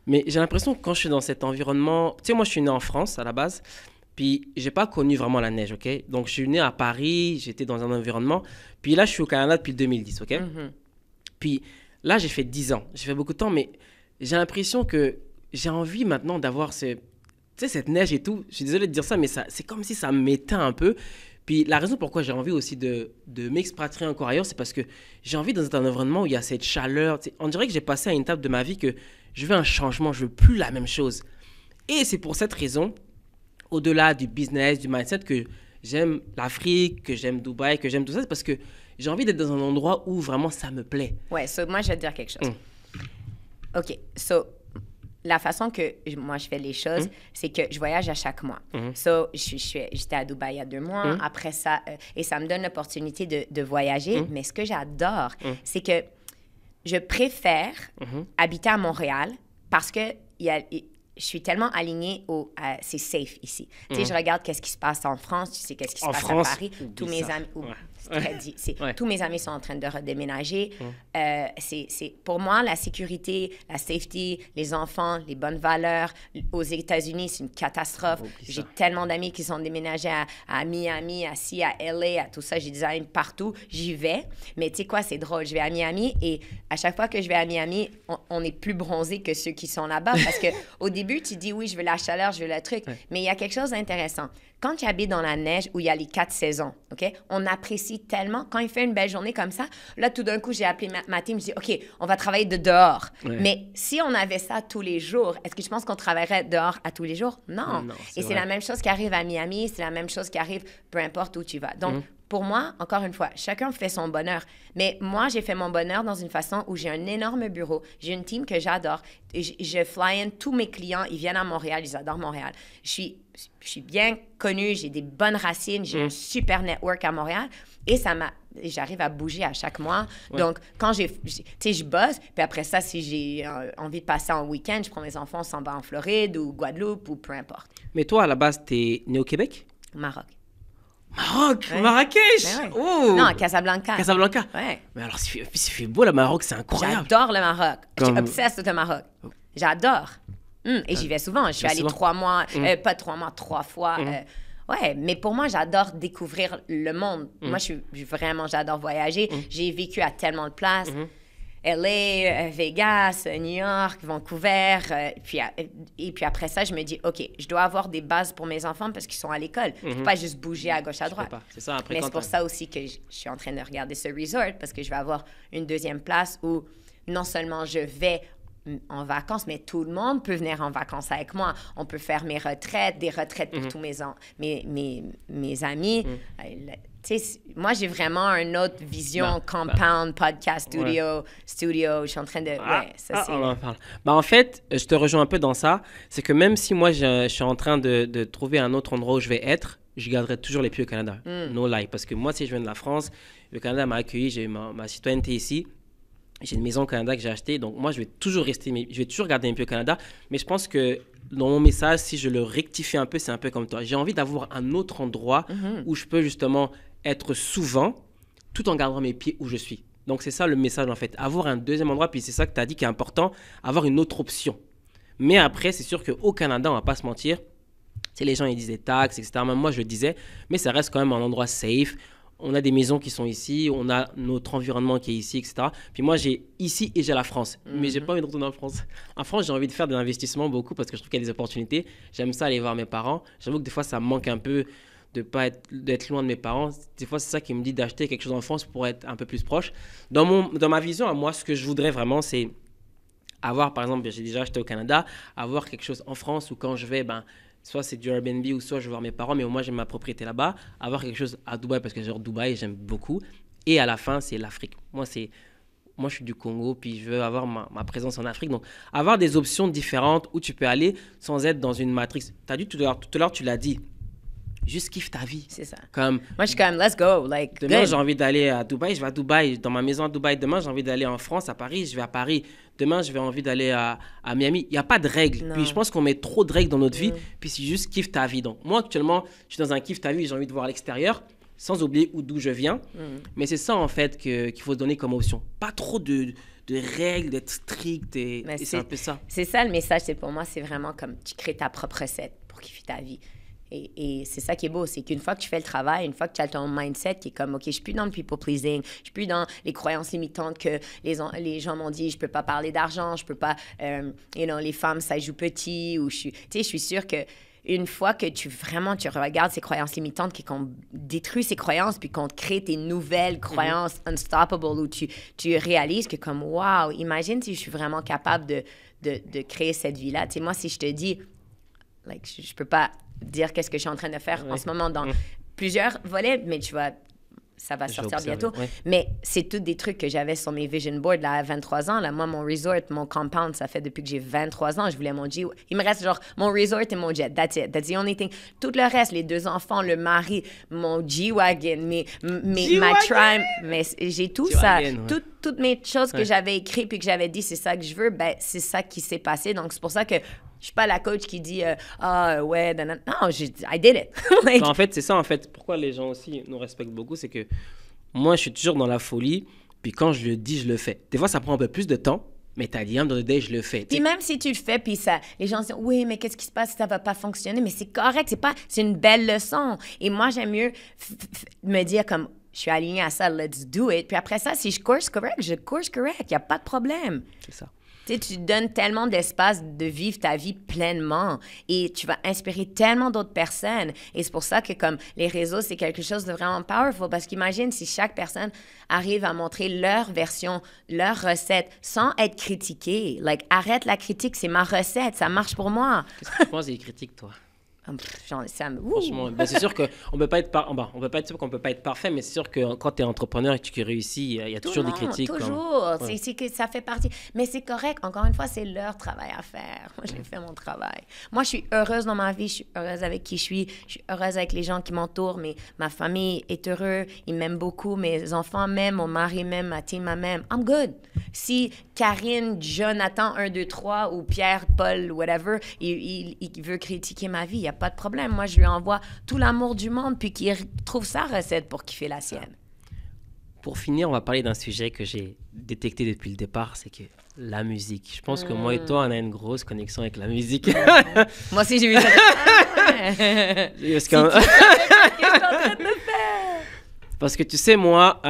mais j'ai l'impression que quand je suis dans cet environnement, tu sais, moi je suis né en France à la base, puis j'ai pas connu vraiment la neige, ok? Donc je suis né à Paris, j'étais dans un environnement, puis là je suis au Canada depuis 2010, ok? Puis là, j'ai fait 10 ans. J'ai fait beaucoup de temps, mais j'ai l'impression que j'ai envie maintenant d'avoir cette neige et tout. Je suis désolé de dire ça, mais c'est comme si ça m'éteint un peu. Puis la raison pourquoi j'ai envie aussi de m'expatrier encore ailleurs, c'est parce que j'ai envie dans un environnement où il y a cette chaleur. On dirait que j'ai passé à une étape de ma vie que je veux un changement, je veux plus la même chose. Et c'est pour cette raison, au-delà du business, du mindset, que j'aime l'Afrique, que j'aime Dubaï, que j'aime tout ça, c'est parce que j'ai envie d'être dans un endroit où vraiment ça me plaît. Ouais, moi, je vais te dire quelque chose. OK, la façon que moi, je fais les choses, c'est que je voyage à chaque mois. J'étais à Dubaï il y a 2 mois. Après ça, et ça me donne l'opportunité de voyager. Mais ce que j'adore, c'est que je préfère habiter à Montréal parce que je suis tellement alignée c'est safe ici. Tu sais, je regarde qu'est-ce qui se passe en France, tu sais qu'est-ce qui se passe à Paris. Tous mes amis... Tous mes amis sont en train de redéménager. Pour moi, la sécurité, la safety, les enfants, les bonnes valeurs, aux États-Unis, c'est une catastrophe. J'ai tellement d'amis qui sont déménagés à Miami, à LA, à tout ça. J'ai des amis partout. J'y vais. Mais tu sais quoi, c'est drôle. Je vais à Miami et à chaque fois que je vais à Miami, on est plus bronzés que ceux qui sont là-bas parce qu'au début, tu dis oui, je veux la chaleur, je veux le truc. Mais il y a quelque chose d'intéressant. Quand tu habites dans la neige où il y a les 4 saisons, OK, on apprécie tellement. Quand il fait une belle journée comme ça, là, tout d'un coup, j'ai appelé ma team, je dis, OK, on va travailler de dehors. Mais si on avait ça tous les jours, est-ce que je pense qu'on travaillerait dehors à tous les jours? Non. Et c'est la même chose qui arrive à Miami, c'est la même chose qui arrive peu importe où tu vas. Donc, pour moi, encore une fois, chacun fait son bonheur. Mais moi, j'ai fait mon bonheur dans une façon où j'ai un énorme bureau. J'ai une team que j'adore. Je fly in tous mes clients. Ils viennent à Montréal. Ils adorent Montréal. Je suis bien connue. J'ai des bonnes racines. J'ai un super network à Montréal. Et j'arrive à bouger à chaque mois. Donc, quand je bosse. Puis après ça, si j'ai envie de passer en week-end, je prends mes enfants, on s'en va en Floride ou Guadeloupe ou peu importe. Mais toi, à la base, t'es né au Québec? Au Maroc. Maroc, Marrakech. Oh. Non, Casablanca. Ouais. Mais alors, il fait beau, le Maroc, c'est incroyable. J'adore le Maroc. Je suis obsesse de Maroc. J'adore. Et j'y vais souvent. Je suis allée 3 mois, pas 3 mois, 3 fois. Mais pour moi, j'adore découvrir le monde. Moi, j'adore voyager. J'ai vécu à tellement de places. LA, Vegas, New York, Vancouver. Et puis après ça, je me dis, OK, je dois avoir des bases pour mes enfants parce qu'ils sont à l'école. Je ne peux pas juste bouger à gauche, à droite. C'est ça, après, mais c'est pour ça aussi que je suis en train de regarder ce resort parce que je vais avoir une deuxième place où non seulement je vais en vacances, mais tout le monde peut venir en vacances avec moi. On peut faire des retraites pour tous mes amis. Moi, j'ai vraiment une autre vision, compound, podcast, studio. Je suis en train de... on en parle. En fait, je te rejoins un peu dans ça. C'est que même si moi, je suis en train de trouver un autre endroit où je vais être, je garderai toujours les pieds au Canada. No lie. Parce que moi, si je viens de la France, le Canada m'a accueilli, j'ai ma citoyenneté ici. J'ai une maison au Canada que j'ai achetée. Donc, moi, je vais toujours garder mes pieds au Canada. Mais je pense que dans mon message, si je le rectifie un peu, c'est un peu comme toi. J'ai envie d'avoir un autre endroit où je peux justement être souvent, tout en gardant mes pieds où je suis. Donc, c'est ça le message, en fait. Avoir un deuxième endroit, puis c'est ça que tu as dit qui est important, avoir une autre option. Mais après, c'est sûr qu'au Canada, on ne va pas se mentir. Tu sais, les gens, ils disent des taxes, etc. Même moi, je le disais. Mais ça reste quand même un endroit safe. on a des maisons qui sont ici, on a notre environnement qui est ici, etc. Puis moi, j'ai ici et j'ai la France. Mais j'ai pas envie de retourner en France. En France, j'ai envie de faire de l'investissement beaucoup parce que je trouve qu'il y a des opportunités. J'aime ça aller voir mes parents. J'avoue que des fois, ça me manque un peu d'être loin de mes parents. Des fois, c'est ça qui me dit d'acheter quelque chose en France pour être un peu plus proche. Dans ma vision, à moi, ce que je voudrais vraiment, c'est avoir, par exemple, j'ai déjà acheté au Canada, avoir quelque chose en France où quand je vais, soit c'est du Airbnb ou soit je vais voir mes parents, mais au moins j'ai ma propriété là-bas. Avoir quelque chose à Dubaï parce que genre Dubaï, j'aime beaucoup. Et à la fin, c'est l'Afrique. Moi, je suis du Congo, puis je veux avoir ma présence en Afrique. Donc, avoir des options différentes où tu peux aller sans être dans une matrice. Tu as dit tout à l'heure, tu l'as dit. Juste kiffe ta vie. C'est ça. Comme, moi, je suis comme, let's go. Like, demain, j'ai envie d'aller à Dubaï, je vais à Dubaï, dans ma maison à Dubaï. Demain, j'ai envie d'aller en France, à Paris, je vais à Paris. Demain, j'ai envie d'aller à Miami. Il n'y a pas de règles. Non. Puis je pense qu'on met trop de règles dans notre vie, puis c'est juste kiffe ta vie. Donc, moi, actuellement, je suis dans un kiffe ta vie, j'ai envie de voir l'extérieur, sans oublier d'où je viens. Mais c'est ça, en fait, qu'il faut se donner comme option. Pas trop de règles, d'être strict, et c'est un peu ça. C'est ça le message, c'est pour moi, c'est vraiment comme tu crées ta propre recette pour kiffer ta vie. Et c'est ça qui est beau, c'est qu'une fois que tu fais le travail, une fois que tu as ton mindset qui est comme, OK, je suis plus dans le people pleasing, je suis plus dans les croyances limitantes que les gens m'ont dit, je peux pas parler d'argent, je peux pas, les femmes, ça joue petit, ou je suis sûre que une fois que tu regardes ces croyances limitantes, qu'on détruit ces croyances, puis qu'on crée tes nouvelles croyances unstoppable, où tu réalises que comme, wow, imagine si je suis vraiment capable de créer cette vie-là. Tu sais, moi, si je te dis, like, je peux pas dire qu'est-ce que je suis en train de faire en ce moment dans plusieurs volets, mais tu vois, ça va sortir bientôt. Mais c'est tous des trucs que j'avais sur mes vision boards là, à 23 ans. Là, moi, mon resort, mon compound, ça fait depuis que j'ai 23 ans. Je voulais mon G. Il me reste genre mon resort et mon jet. That's it. That's the only thing. Tout le reste, les 2 enfants, le mari, mon G-Wagon, ma tram. Mais j'ai tout ça. Toutes mes choses que j'avais écrites puis que j'avais dit, c'est ça que je veux, c'est ça qui s'est passé. Donc, c'est pour ça que je suis pas la coach qui dit non, I did it. En fait, c'est ça, en fait. Pourquoi les gens aussi nous respectent beaucoup, c'est que moi, je suis toujours dans la folie, puis quand je le dis, je le fais. Des fois, ça prend un peu plus de temps, mais t'as dit, dans le day, je le fais. Puis même si tu le fais, puis ça, les gens disent, oui, mais qu'est-ce qui se passe si ça va pas fonctionner? Mais c'est correct, c'est une belle leçon. Et moi, j'aime mieux me dire comme, je suis alignée à ça, let's do it. Puis après ça, si je course correct, il n'y a pas de problème. C'est ça. Tu sais, tu donnes tellement d'espace de vivre ta vie pleinement et tu vas inspirer tellement d'autres personnes. Et c'est pour ça que comme les réseaux, c'est quelque chose de vraiment powerful parce qu'imagine si chaque personne arrive à montrer leur version, leur recette sans être critiquée. Like, arrête la critique, c'est ma recette, ça marche pour moi. Qu'est-ce que tu penses des critiques, toi? Franchement, c'est sûr qu'on peut pas être on peut pas être sûr qu'on peut pas être parfait, mais c'est sûr que quand tu es entrepreneur et que tu réussis, il y a toujours des critiques. Toujours, c'est que ça fait partie. Mais c'est correct, encore une fois, c'est leur travail à faire. Moi, j'ai fait mon travail. Moi, je suis heureuse dans ma vie, je suis heureuse avec qui je suis heureuse avec les gens qui m'entourent, ma famille est heureuse, ils m'aiment beaucoup, mes enfants m'aiment, mon mari m'aime, ma team m'aime. I'm good. Si Karine, Jonathan, 1, 2, 3, ou Pierre, Paul, whatever, il veut critiquer ma vie, il n'y a pas de problème. Moi, je lui envoie tout l'amour du monde puis qu'il trouve sa recette pour kiffer la sienne. Pour finir, on va parler d'un sujet que j'ai détecté depuis le départ, c'est que la musique. Je pense que moi et toi, on a une grosse connexion avec la musique. Moi aussi, j'ai vu ça. Parce que tu sais, moi,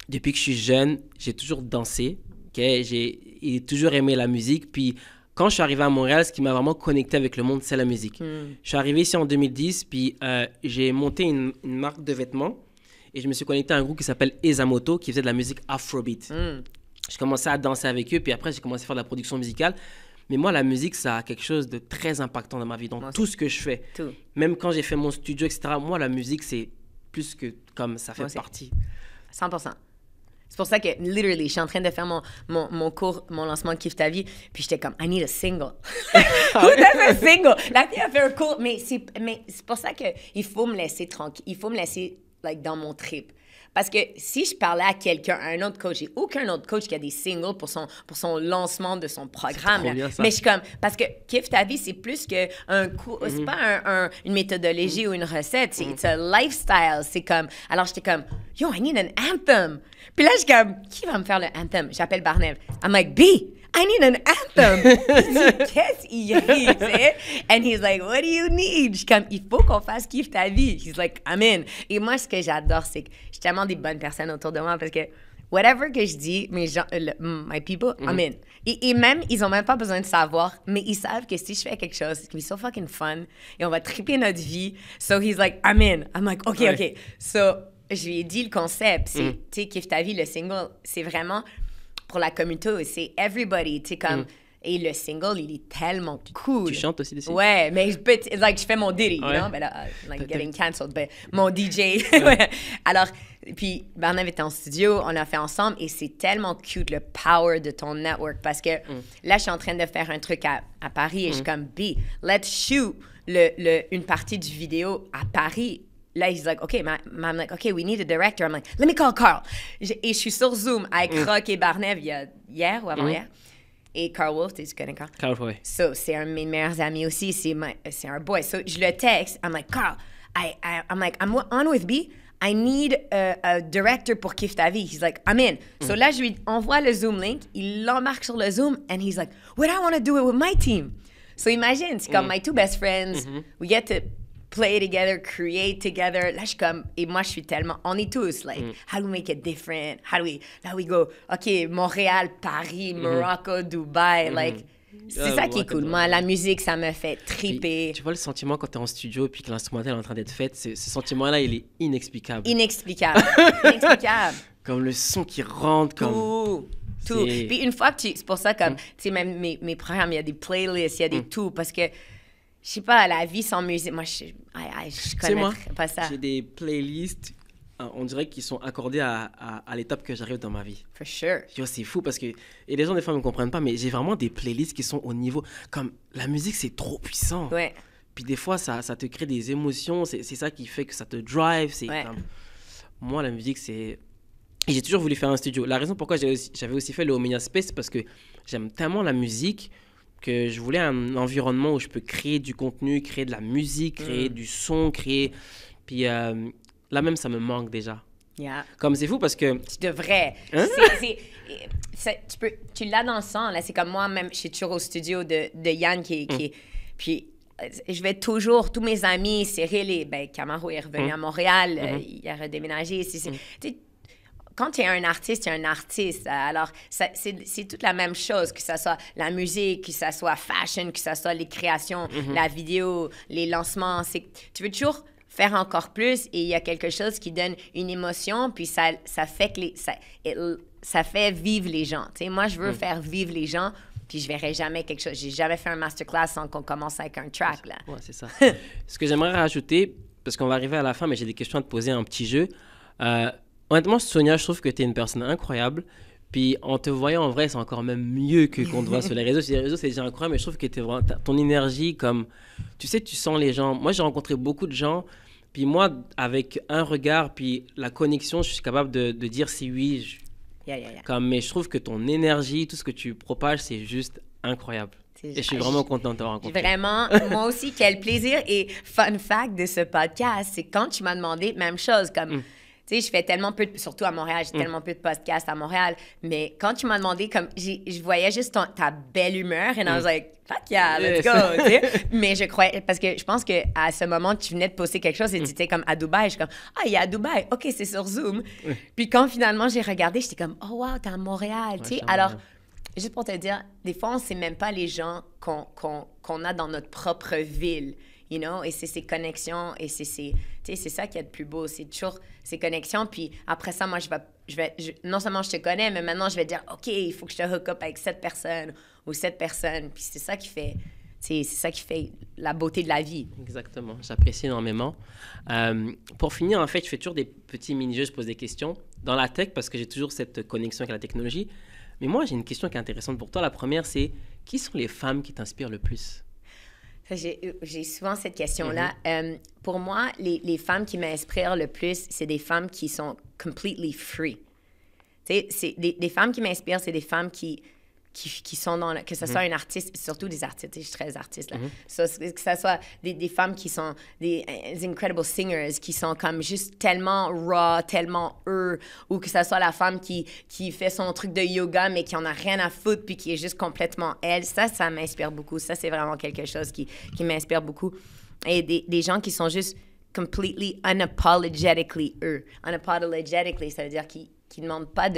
depuis que je suis jeune, j'ai toujours dansé. Okay? J'ai toujours aimé la musique. Puis quand je suis arrivé à Montréal, ce qui m'a vraiment connecté avec le monde, c'est la musique. Je suis arrivé ici en 2010, puis j'ai monté une marque de vêtements et je me suis connecté à un groupe qui s'appelle Esamoto, qui faisait de la musique Afrobeat. Je commençais à danser avec eux, puis après, j'ai commencé à faire de la production musicale. Mais moi, la musique, ça a quelque chose de très impactant dans ma vie, dans tout ce que je fais. Tout. Même quand j'ai fait mon studio, etc., moi, la musique, c'est plus que comme ça fait partie. 100%. C'est pour ça que, literally, je suis en train de faire mon cours, mon lancement de Kiffe ta vie, puis j'étais comme, I need a single. Who does a single? La fille a fait un cours, mais c'est pour ça qu'il faut me laisser tranquille, il faut me laisser like, dans mon trip. Parce que si je parlais à quelqu'un, à un autre coach, j'ai aucun autre coach qui a des singles pour son lancement de son programme. C'est trop bien, ça. Mais je suis comme, parce que Kiffe ta vie, c'est plus qu'un cours, c'est pas une méthodologie ou une recette, c'est un lifestyle. C'est comme, alors j'étais comme, yo, I need an anthem. Puis là, je suis comme, qui va me faire le anthem? J'appelle Barnel. I'm like, B, I need an anthem. Qu'est-ce qu'il rit, tu sais? And he's like, what do you need? Je suis comme, il faut qu'on fasse kiffe ta vie. He's like, I'm in. Et moi, ce que j'adore, c'est que j'ai tellement des bonnes personnes autour de moi parce que whatever que je dis, mes gens, my people, I'm in. Et même, ils ont même pas besoin de savoir, mais ils savent que si je fais quelque chose, c'est so fucking fun et on va triper notre vie. So he's like, I'm in. I'm like, OK. So, je lui ai dit le concept, c'est, tu sais, kiffe ta vie, le single, c'est vraiment pour la communauté, c'est everybody, tu sais, comme... Et le single, il est tellement cool. Tu chantes aussi dessus? Ouais, mais je fais mon Diddy, you know? But, like, getting cancelled. But mon DJ. Alors, puis Barnave était en studio, on l'a fait ensemble et c'est tellement cute, le power de ton network. Parce que là, je suis en train de faire un truc à Paris et je suis comme, B, let's shoot une partie du vidéo à Paris. Là, he's like, OK, I'm like, OK, we need a director. I'm like, let me call Carl. Et je suis sur Zoom avec Rock et Barnave hier ou avant-hier. Et Carl Wolf, tu connais Carl? Carl, oui. So, c'est un de mes meilleurs amis aussi. C'est un boy. So, je le texte. I'm like, Carl, I'm like, I'm on with B. I need a director pour Kiffe ta vie. He's like, I'm in. So là, je lui envoie le Zoom link. Il l'embarque sur le Zoom. And he's like, well, I want to do it with my team. So, imagine, c'est comme my two best friends. We get to play together, create together. Là, je suis comme, et moi, je suis tellement, on est tous, like, how do we make it different? Là, we go, OK, Montréal, Paris, Morocco, Dubaï, like, c'est ça qui est cool. Moi, la musique, ça me fait triper. Puis, tu vois le sentiment quand t'es en studio et puis que l'instrumental est en train d'être fait, ce sentiment-là, il est inexplicable. Inexplicable. Comme le son qui rentre, comme... Tout. Puis une fois que c'est pour ça, comme, tu sais, même mes programmes, il y a des playlists, il y a des tout, parce que je sais pas, la vie sans musique, moi, je connais pas ça. J'ai des playlists, on dirait qu'ils sont accordés à l'étape que j'arrive dans ma vie. For sure. Tu vois, c'est fou parce que... Et les gens, des fois, ne me comprennent pas, mais j'ai vraiment des playlists qui sont au niveau... Comme, la musique, c'est trop puissant. Ouais. Puis des fois, ça te crée des émotions, c'est ça qui fait que ça te drive. Comme... Moi, la musique, c'est... Et j'ai toujours voulu faire un studio. La raison pourquoi j'avais aussi fait le Omnia Space, c'est parce que j'aime tellement la musique que je voulais un environnement où je peux créer du contenu, créer de la musique, créer du son, créer... Puis là même, ça me manque déjà. Yeah. Comme c'est fou parce que... Tu devrais. Hein? Tu l'as dans le sang, là. C'est comme moi, même, je suis toujours au studio de Yann qui puis je vais toujours, tous mes amis, Cyril Camaro est revenu à Montréal, il a redéménagé. Quand tu es un artiste, tu es un artiste. Alors, c'est toute la même chose, que ce soit la musique, que ce soit fashion, que ce soit les créations, la vidéo, les lancements. Tu veux toujours faire encore plus et il y a quelque chose qui donne une émotion, puis ça fait que ça fait vivre les gens. Tu sais, moi, je veux faire vivre les gens, puis je verrai jamais quelque chose. J'ai jamais fait un masterclass sans qu'on commence avec un track, là. Ouais, c'est ça. Ce que j'aimerais rajouter, parce qu'on va arriver à la fin, mais j'ai des questions à te poser, un petit jeu. Honnêtement, Sonia, je trouve que tu es une personne incroyable. Puis en te voyant en vrai, c'est encore même mieux que qu'on te voit sur les réseaux. Sur les réseaux, c'est déjà incroyable, mais je trouve que ton énergie, comme... Tu sais, tu sens les gens. Moi, j'ai rencontré beaucoup de gens. Puis moi, avec un regard, puis la connexion, je suis capable de dire si oui. Mais je trouve que ton énergie, tout ce que tu propages, c'est juste incroyable. Et je suis vraiment contente de te rencontrer. Vraiment, moi aussi, quel plaisir. Et fun fact de ce podcast, c'est quand tu m'as demandé, même chose, comme... Tu sais, je fais tellement peu, surtout à Montréal, j'ai tellement peu de podcasts à Montréal, mais quand tu m'as demandé, comme, je voyais juste ta belle humeur, and I was like, fuck yeah, let's go, tu sais. Mais je croyais, parce que je pense qu'à ce moment, tu venais de poster quelque chose et tu étais comme à Dubaï, je suis comme, il est à Dubaï, OK, c'est sur Zoom. Puis quand finalement j'ai regardé, j'étais comme, oh wow, t'es à Montréal, tu sais. Alors, juste pour te dire, des fois, on ne sait même pas les gens qu'on a dans notre propre ville. You know, et c'est ces connexions, et c'est ça qui est le plus beau, c'est toujours ces connexions. Puis après ça, moi, non seulement je te connais, mais maintenant, je vais dire, OK, il faut que je te hook up avec cette personne ou cette personne. Puis c'est ça qui fait la beauté de la vie. Exactement, j'apprécie énormément. Pour finir, en fait, je fais toujours des petits mini-jeux, je pose des questions dans la tech parce que j'ai toujours cette connexion avec la technologie. Mais moi, j'ai une question qui est intéressante pour toi. La première, c'est qui sont les femmes qui t'inspirent le plus? J'ai souvent cette question-là. Pour moi, les femmes qui m'inspirent le plus, c'est des femmes qui sont completely free. Tu sais, des femmes qui m'inspirent, c'est des femmes qui qui sont que ce soit un artiste, surtout des artistes, je suis très artiste, là. Que ce soit des femmes qui sont des incredible singers, qui sont comme juste tellement raw, tellement eux, ou que ce soit la femme qui fait son truc de yoga, mais qui en a rien à foutre, puis qui est juste complètement elle. Ça m'inspire beaucoup. Ça, c'est vraiment quelque chose qui m'inspire beaucoup. Et des gens qui sont juste completely unapologetically eux. Unapologetically, ça veut dire qu'ils ne demandent pas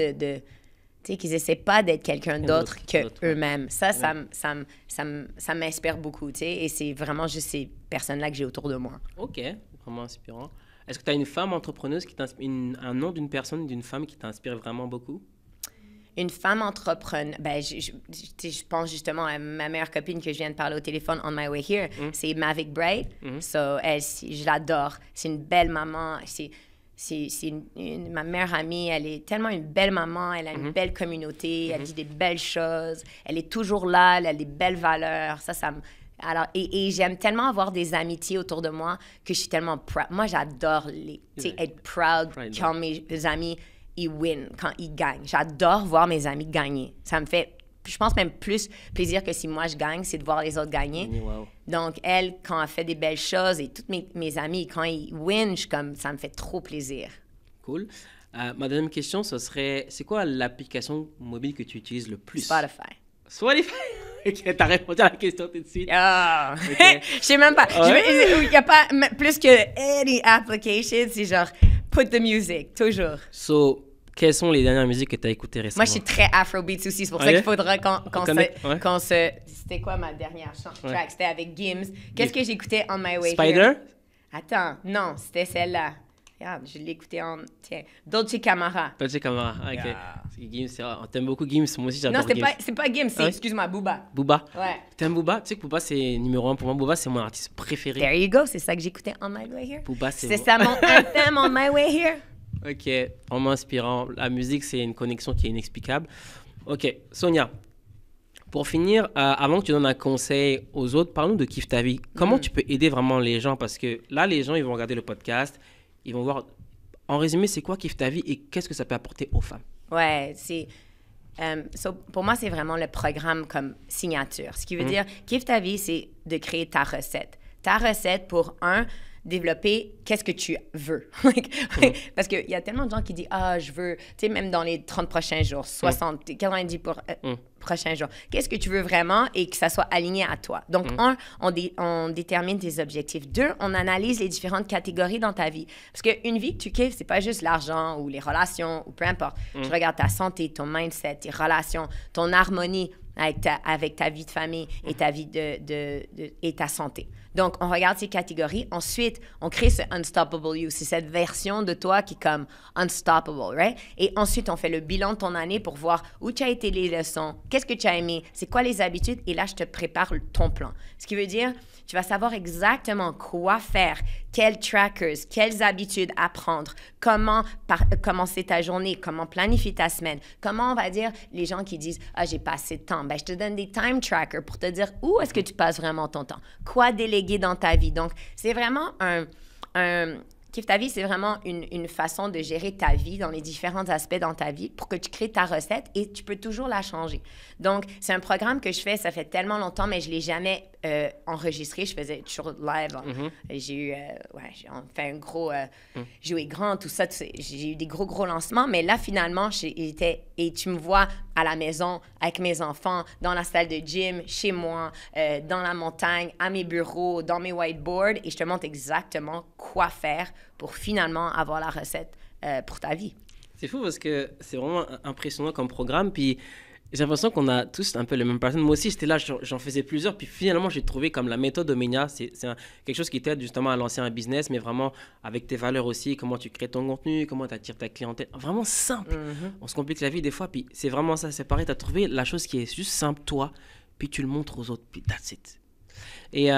tu sais, qu'ils essaient pas d'être quelqu'un d'autre qu'eux-mêmes. Ça m'inspire beaucoup, tu sais, et c'est vraiment juste ces personnes-là que j'ai autour de moi. OK, vraiment inspirant. Est-ce que tu as une femme entrepreneuse un nom d'une personne, d'une femme qui t'inspire vraiment beaucoup? Une femme entrepreneuse, ben, je pense justement à ma meilleure copine que je viens de parler au téléphone on my way here, c'est Mavic Bright. So, je l'adore. C'est une belle maman. Ma meilleure amie, elle est tellement une belle maman, elle a une belle communauté, elle dit des belles choses, elle est toujours là, elle a des belles valeurs. Alors, et j'aime tellement avoir des amitiés autour de moi que je suis tellement proud. Moi, j'adore être proud quand mes amis ils win, quand ils gagnent. J'adore voir mes amis gagner. Ça me fait, je pense, même plus plaisir que si moi je gagne, c'est de voir les autres gagner. Wow. Donc, elle, quand elle fait des belles choses, et toutes mes amis, quand ils win, ça me fait trop plaisir. Cool. Ma deuxième question, ce serait, c'est quoi l'application mobile que tu utilises le plus? Spotify. OK, t'as répondu à la question tout de suite. Ah! Okay. Je sais même pas. Il n'y a pas plus que any application, c'est genre put the music, toujours. So, quelles sont les dernières musiques que tu as écoutées récemment? Moi, je suis très Afrobeats aussi. C'est pour ça qu'il faudra qu'on se... C'était quoi ma dernière track? C'était avec Gims. Qu'est-ce que j'écoutais on my way Spider? Here? Attends, non, c'était celle-là. Regarde, je l'ai écouté Tiens, Dolce Camara. Dolce Camara, OK. Yeah. Gims, t'aimes beaucoup Gims. Moi aussi, j'adore Gims. Non, c'est pas Gims, c'est, excuse-moi, Booba. Booba? Ouais. T'aimes Booba? Tu sais que Booba, c'est numéro 1 pour moi. Booba, c'est mon artiste préféré. There you go, c'est ça que j'écoutais on my way here. Booba, c'est ça mon anthem on my way here. OK, vraiment inspirant. La musique, c'est une connexion qui est inexplicable. OK, Sonia, pour finir, avant que tu donnes un conseil aux autres, parle-nous de Kiffe ta vie. Comment tu peux aider vraiment les gens? Parce que là, les gens, ils vont regarder le podcast, ils vont voir, en résumé, c'est quoi Kiffe ta vie et qu'est-ce que ça peut apporter aux femmes? Ouais, pour moi, c'est vraiment le programme comme signature. Ce qui veut dire, Kiffe ta vie, c'est de créer ta recette. Ta recette pour, développer qu'est-ce que tu veux. Parce qu'il y a tellement de gens qui disent « Ah, je veux, tu sais, même dans les 30 prochains jours, 60, 90 prochains jours, qu'est-ce que tu veux vraiment et que ça soit aligné à toi. » Donc, on détermine tes objectifs. 2, on analyse les différentes catégories dans ta vie. Parce qu'une vie que tu kiffes, c'est pas juste l'argent ou les relations ou peu importe. Tu regardes ta santé, ton mindset, tes relations, ton harmonie avec ta vie de famille et ta vie et ta santé. Donc, on regarde ces catégories. Ensuite, on crée ce Unstoppable You. C'est cette version de toi qui est comme unstoppable, right? Et ensuite, on fait le bilan de ton année pour voir où tu as été les leçons, qu'est-ce que tu as aimé, c'est quoi les habitudes. Et là, je te prépare ton plan. Ce qui veut dire, tu vas savoir exactement quoi faire, quels trackers, quelles habitudes apprendre, comment commencer ta journée, comment planifier ta semaine, comment, on va dire, les gens qui disent « Ah, j'ai pas assez de temps », ben, je te donne des time trackers pour te dire où est-ce que tu passes vraiment ton temps, quoi déléguer dans ta vie. Donc, c'est vraiment Kiffe ta vie, c'est vraiment une façon de gérer ta vie dans les différents aspects dans ta vie pour que tu crées ta recette et tu peux toujours la changer. Donc, c'est un programme que je fais, ça fait tellement longtemps, mais je ne l'ai jamais enregistré. Je faisais toujours live. J'ai fait un gros... jouer grand, tout ça. J'ai eu des gros lancements, mais là, finalement, et tu me vois à la maison avec mes enfants, dans la salle de gym, chez moi, dans la montagne, à mes bureaux, dans mes whiteboards, et je te montre exactement quoi faire pour finalement avoir la recette pour ta vie. C'est fou parce que c'est vraiment impressionnant comme programme, puis j'ai l'impression qu'on a tous un peu les mêmes personnes. Moi aussi, j'étais là, j'en faisais plusieurs, puis finalement, j'ai trouvé comme la méthode Omnia, c'est quelque chose qui t'aide justement à lancer un business, mais vraiment avec tes valeurs aussi, comment tu crées ton contenu, comment tu attires ta clientèle. Vraiment simple. On se complique la vie des fois, puis c'est vraiment ça, c'est pareil, tu as trouvé la chose qui est juste simple, toi, puis tu le montres aux autres, puis that's it. Et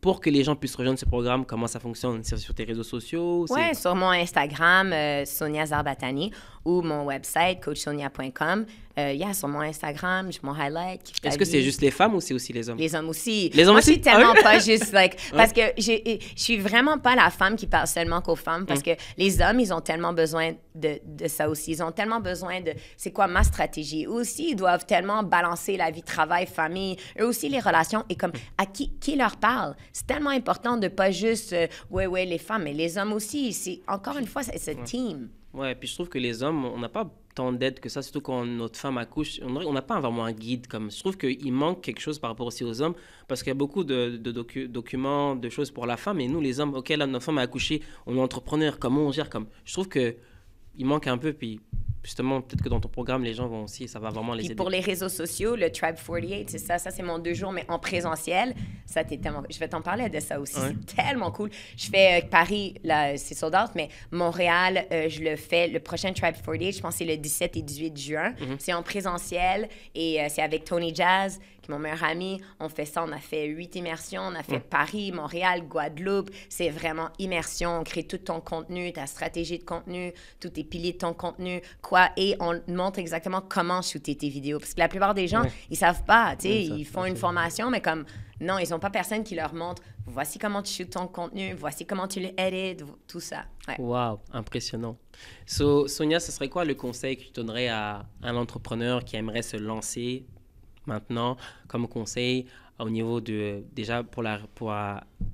pour que les gens puissent rejoindre ce programme, comment ça fonctionne? C'est sur tes réseaux sociaux? Oui, sur mon Instagram, Sonia Zarbatani, ou mon website, coachsonia.com. Sur mon Instagram, je m'en highlight. Est-ce que c'est juste les femmes ou c'est aussi les hommes? Les hommes aussi. Les hommes Moi, aussi? je suis tellement pas juste, parce que je suis vraiment pas la femme qui parle seulement qu'aux femmes, parce que les hommes, ils ont tellement besoin de ça aussi. Ils ont tellement besoin de, c'est quoi ma stratégie? Eux aussi, ils doivent tellement balancer la vie, travail, famille. Eux aussi, les relations. Et comme, à qui leur parle? C'est tellement important de pas juste, ouais, les femmes, mais les hommes aussi. C'est, encore une fois, c'est un team. Ouais, puis je trouve que les hommes, on n'a pas tant d'aide que ça, surtout quand notre femme accouche. On n'a pas vraiment un guide. Je trouve qu'il manque quelque chose par rapport aussi aux hommes, parce qu'il y a beaucoup de documents, de choses pour la femme, et nous, les hommes, OK, là, notre femme a accouché, on est entrepreneur, comment on gère Je trouve qu'il manque un peu, puis justement, peut-être que dans ton programme, les gens vont aussi, ça va vraiment les aider. Pour les réseaux sociaux, le Tribe 48, c'est ça. Ça, c'est mon 2 jours, mais en présentiel. Ça, t'es tellement... Je vais t'en parler de ça aussi. Ouais. C'est tellement cool. Je fais Paris, là, c'est sold out, mais Montréal, je le fais. Le prochain Tribe 48, je pense que c'est le 17 et 18 juin. C'est en présentiel et c'est avec Tony Jazz, qui est mon meilleur ami. On fait ça. On a fait 8 immersions. On a fait Paris, Montréal, Guadeloupe. C'est vraiment immersion. On crée tout ton contenu, ta stratégie de contenu, tous tes piliers de ton contenu, et on montre exactement comment shooter tes vidéos. Parce que la plupart des gens, ils savent pas, tu sais, ils font une formation, mais comme, non, ils n'ont pas personne qui leur montre, voici comment tu shootes ton contenu, voici comment tu l'édites, tout ça. Ouais. Wow, impressionnant. So, Sonia, ce serait quoi le conseil que tu donnerais à un entrepreneur qui aimerait se lancer maintenant comme conseil au niveau de, déjà pour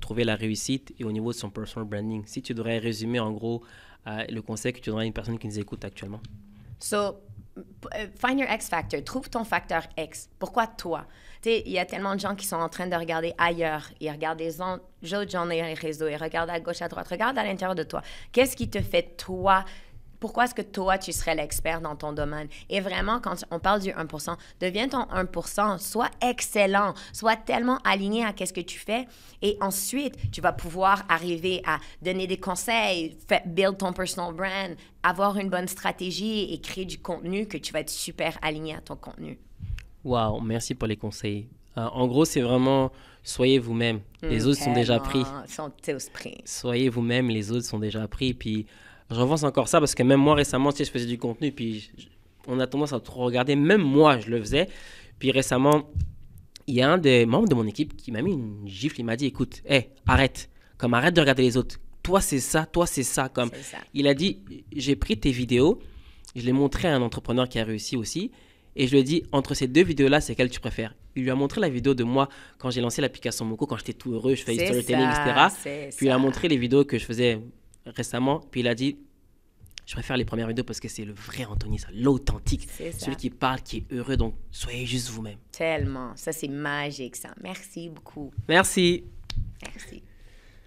trouver la réussite et au niveau de son personal branding? Si tu devrais résumer en gros le conseil que tu donnerais à une personne qui nous écoute actuellement. So, find your X factor. Trouve ton facteur X. Pourquoi toi? Tu sais, il y a tellement de gens qui sont en train de regarder ailleurs. Ils regardent les autres gens dans les réseaux. Ils regardent à gauche, à droite. Regarde à l'intérieur de toi. Qu'est-ce qui te fait toi? Pourquoi est-ce que toi, tu serais l'expert dans ton domaine? Et vraiment, quand on parle du 1%, deviens ton 1%, sois excellent, sois tellement aligné à ce que tu fais. Et ensuite, tu vas pouvoir arriver à donner des conseils, build ton personal brand, avoir une bonne stratégie et créer du contenu que tu vas être super aligné à ton contenu. Wow, merci pour les conseils. En gros, c'est vraiment, soyez vous-même. Les autres sont déjà pris. Ils sont tous pris. Soyez vous-même, les autres sont déjà pris. Puis, je renforce encore ça parce que même moi, récemment, tu sais, je faisais du contenu, puis on a tendance à trop regarder. Même moi, je le faisais. Puis récemment, il y a un des membres de mon équipe qui m'a mis une gifle. Il m'a dit, écoute, arrête. Arrête de regarder les autres. Toi, c'est ça. Toi, c'est ça. C'est ça. Il a dit, j'ai pris tes vidéos, je l'ai montré à un entrepreneur qui a réussi aussi. Et je lui ai dit, entre ces 2 vidéos-là, c'est quelle tu préfères? Il lui a montré la vidéo de moi quand j'ai lancé l'application Moko, quand j'étais tout heureux, je fais du storytelling, etc. Puis il a montré les vidéos que je faisais récemment. Puis il a dit, je préfère les premières vidéos parce que c'est le vrai Anthony, ça, l'authentique. Celui qui parle, qui est heureux. Donc, soyez juste vous-même. Tellement. Ça, c'est magique, ça. Merci beaucoup. Merci. Merci.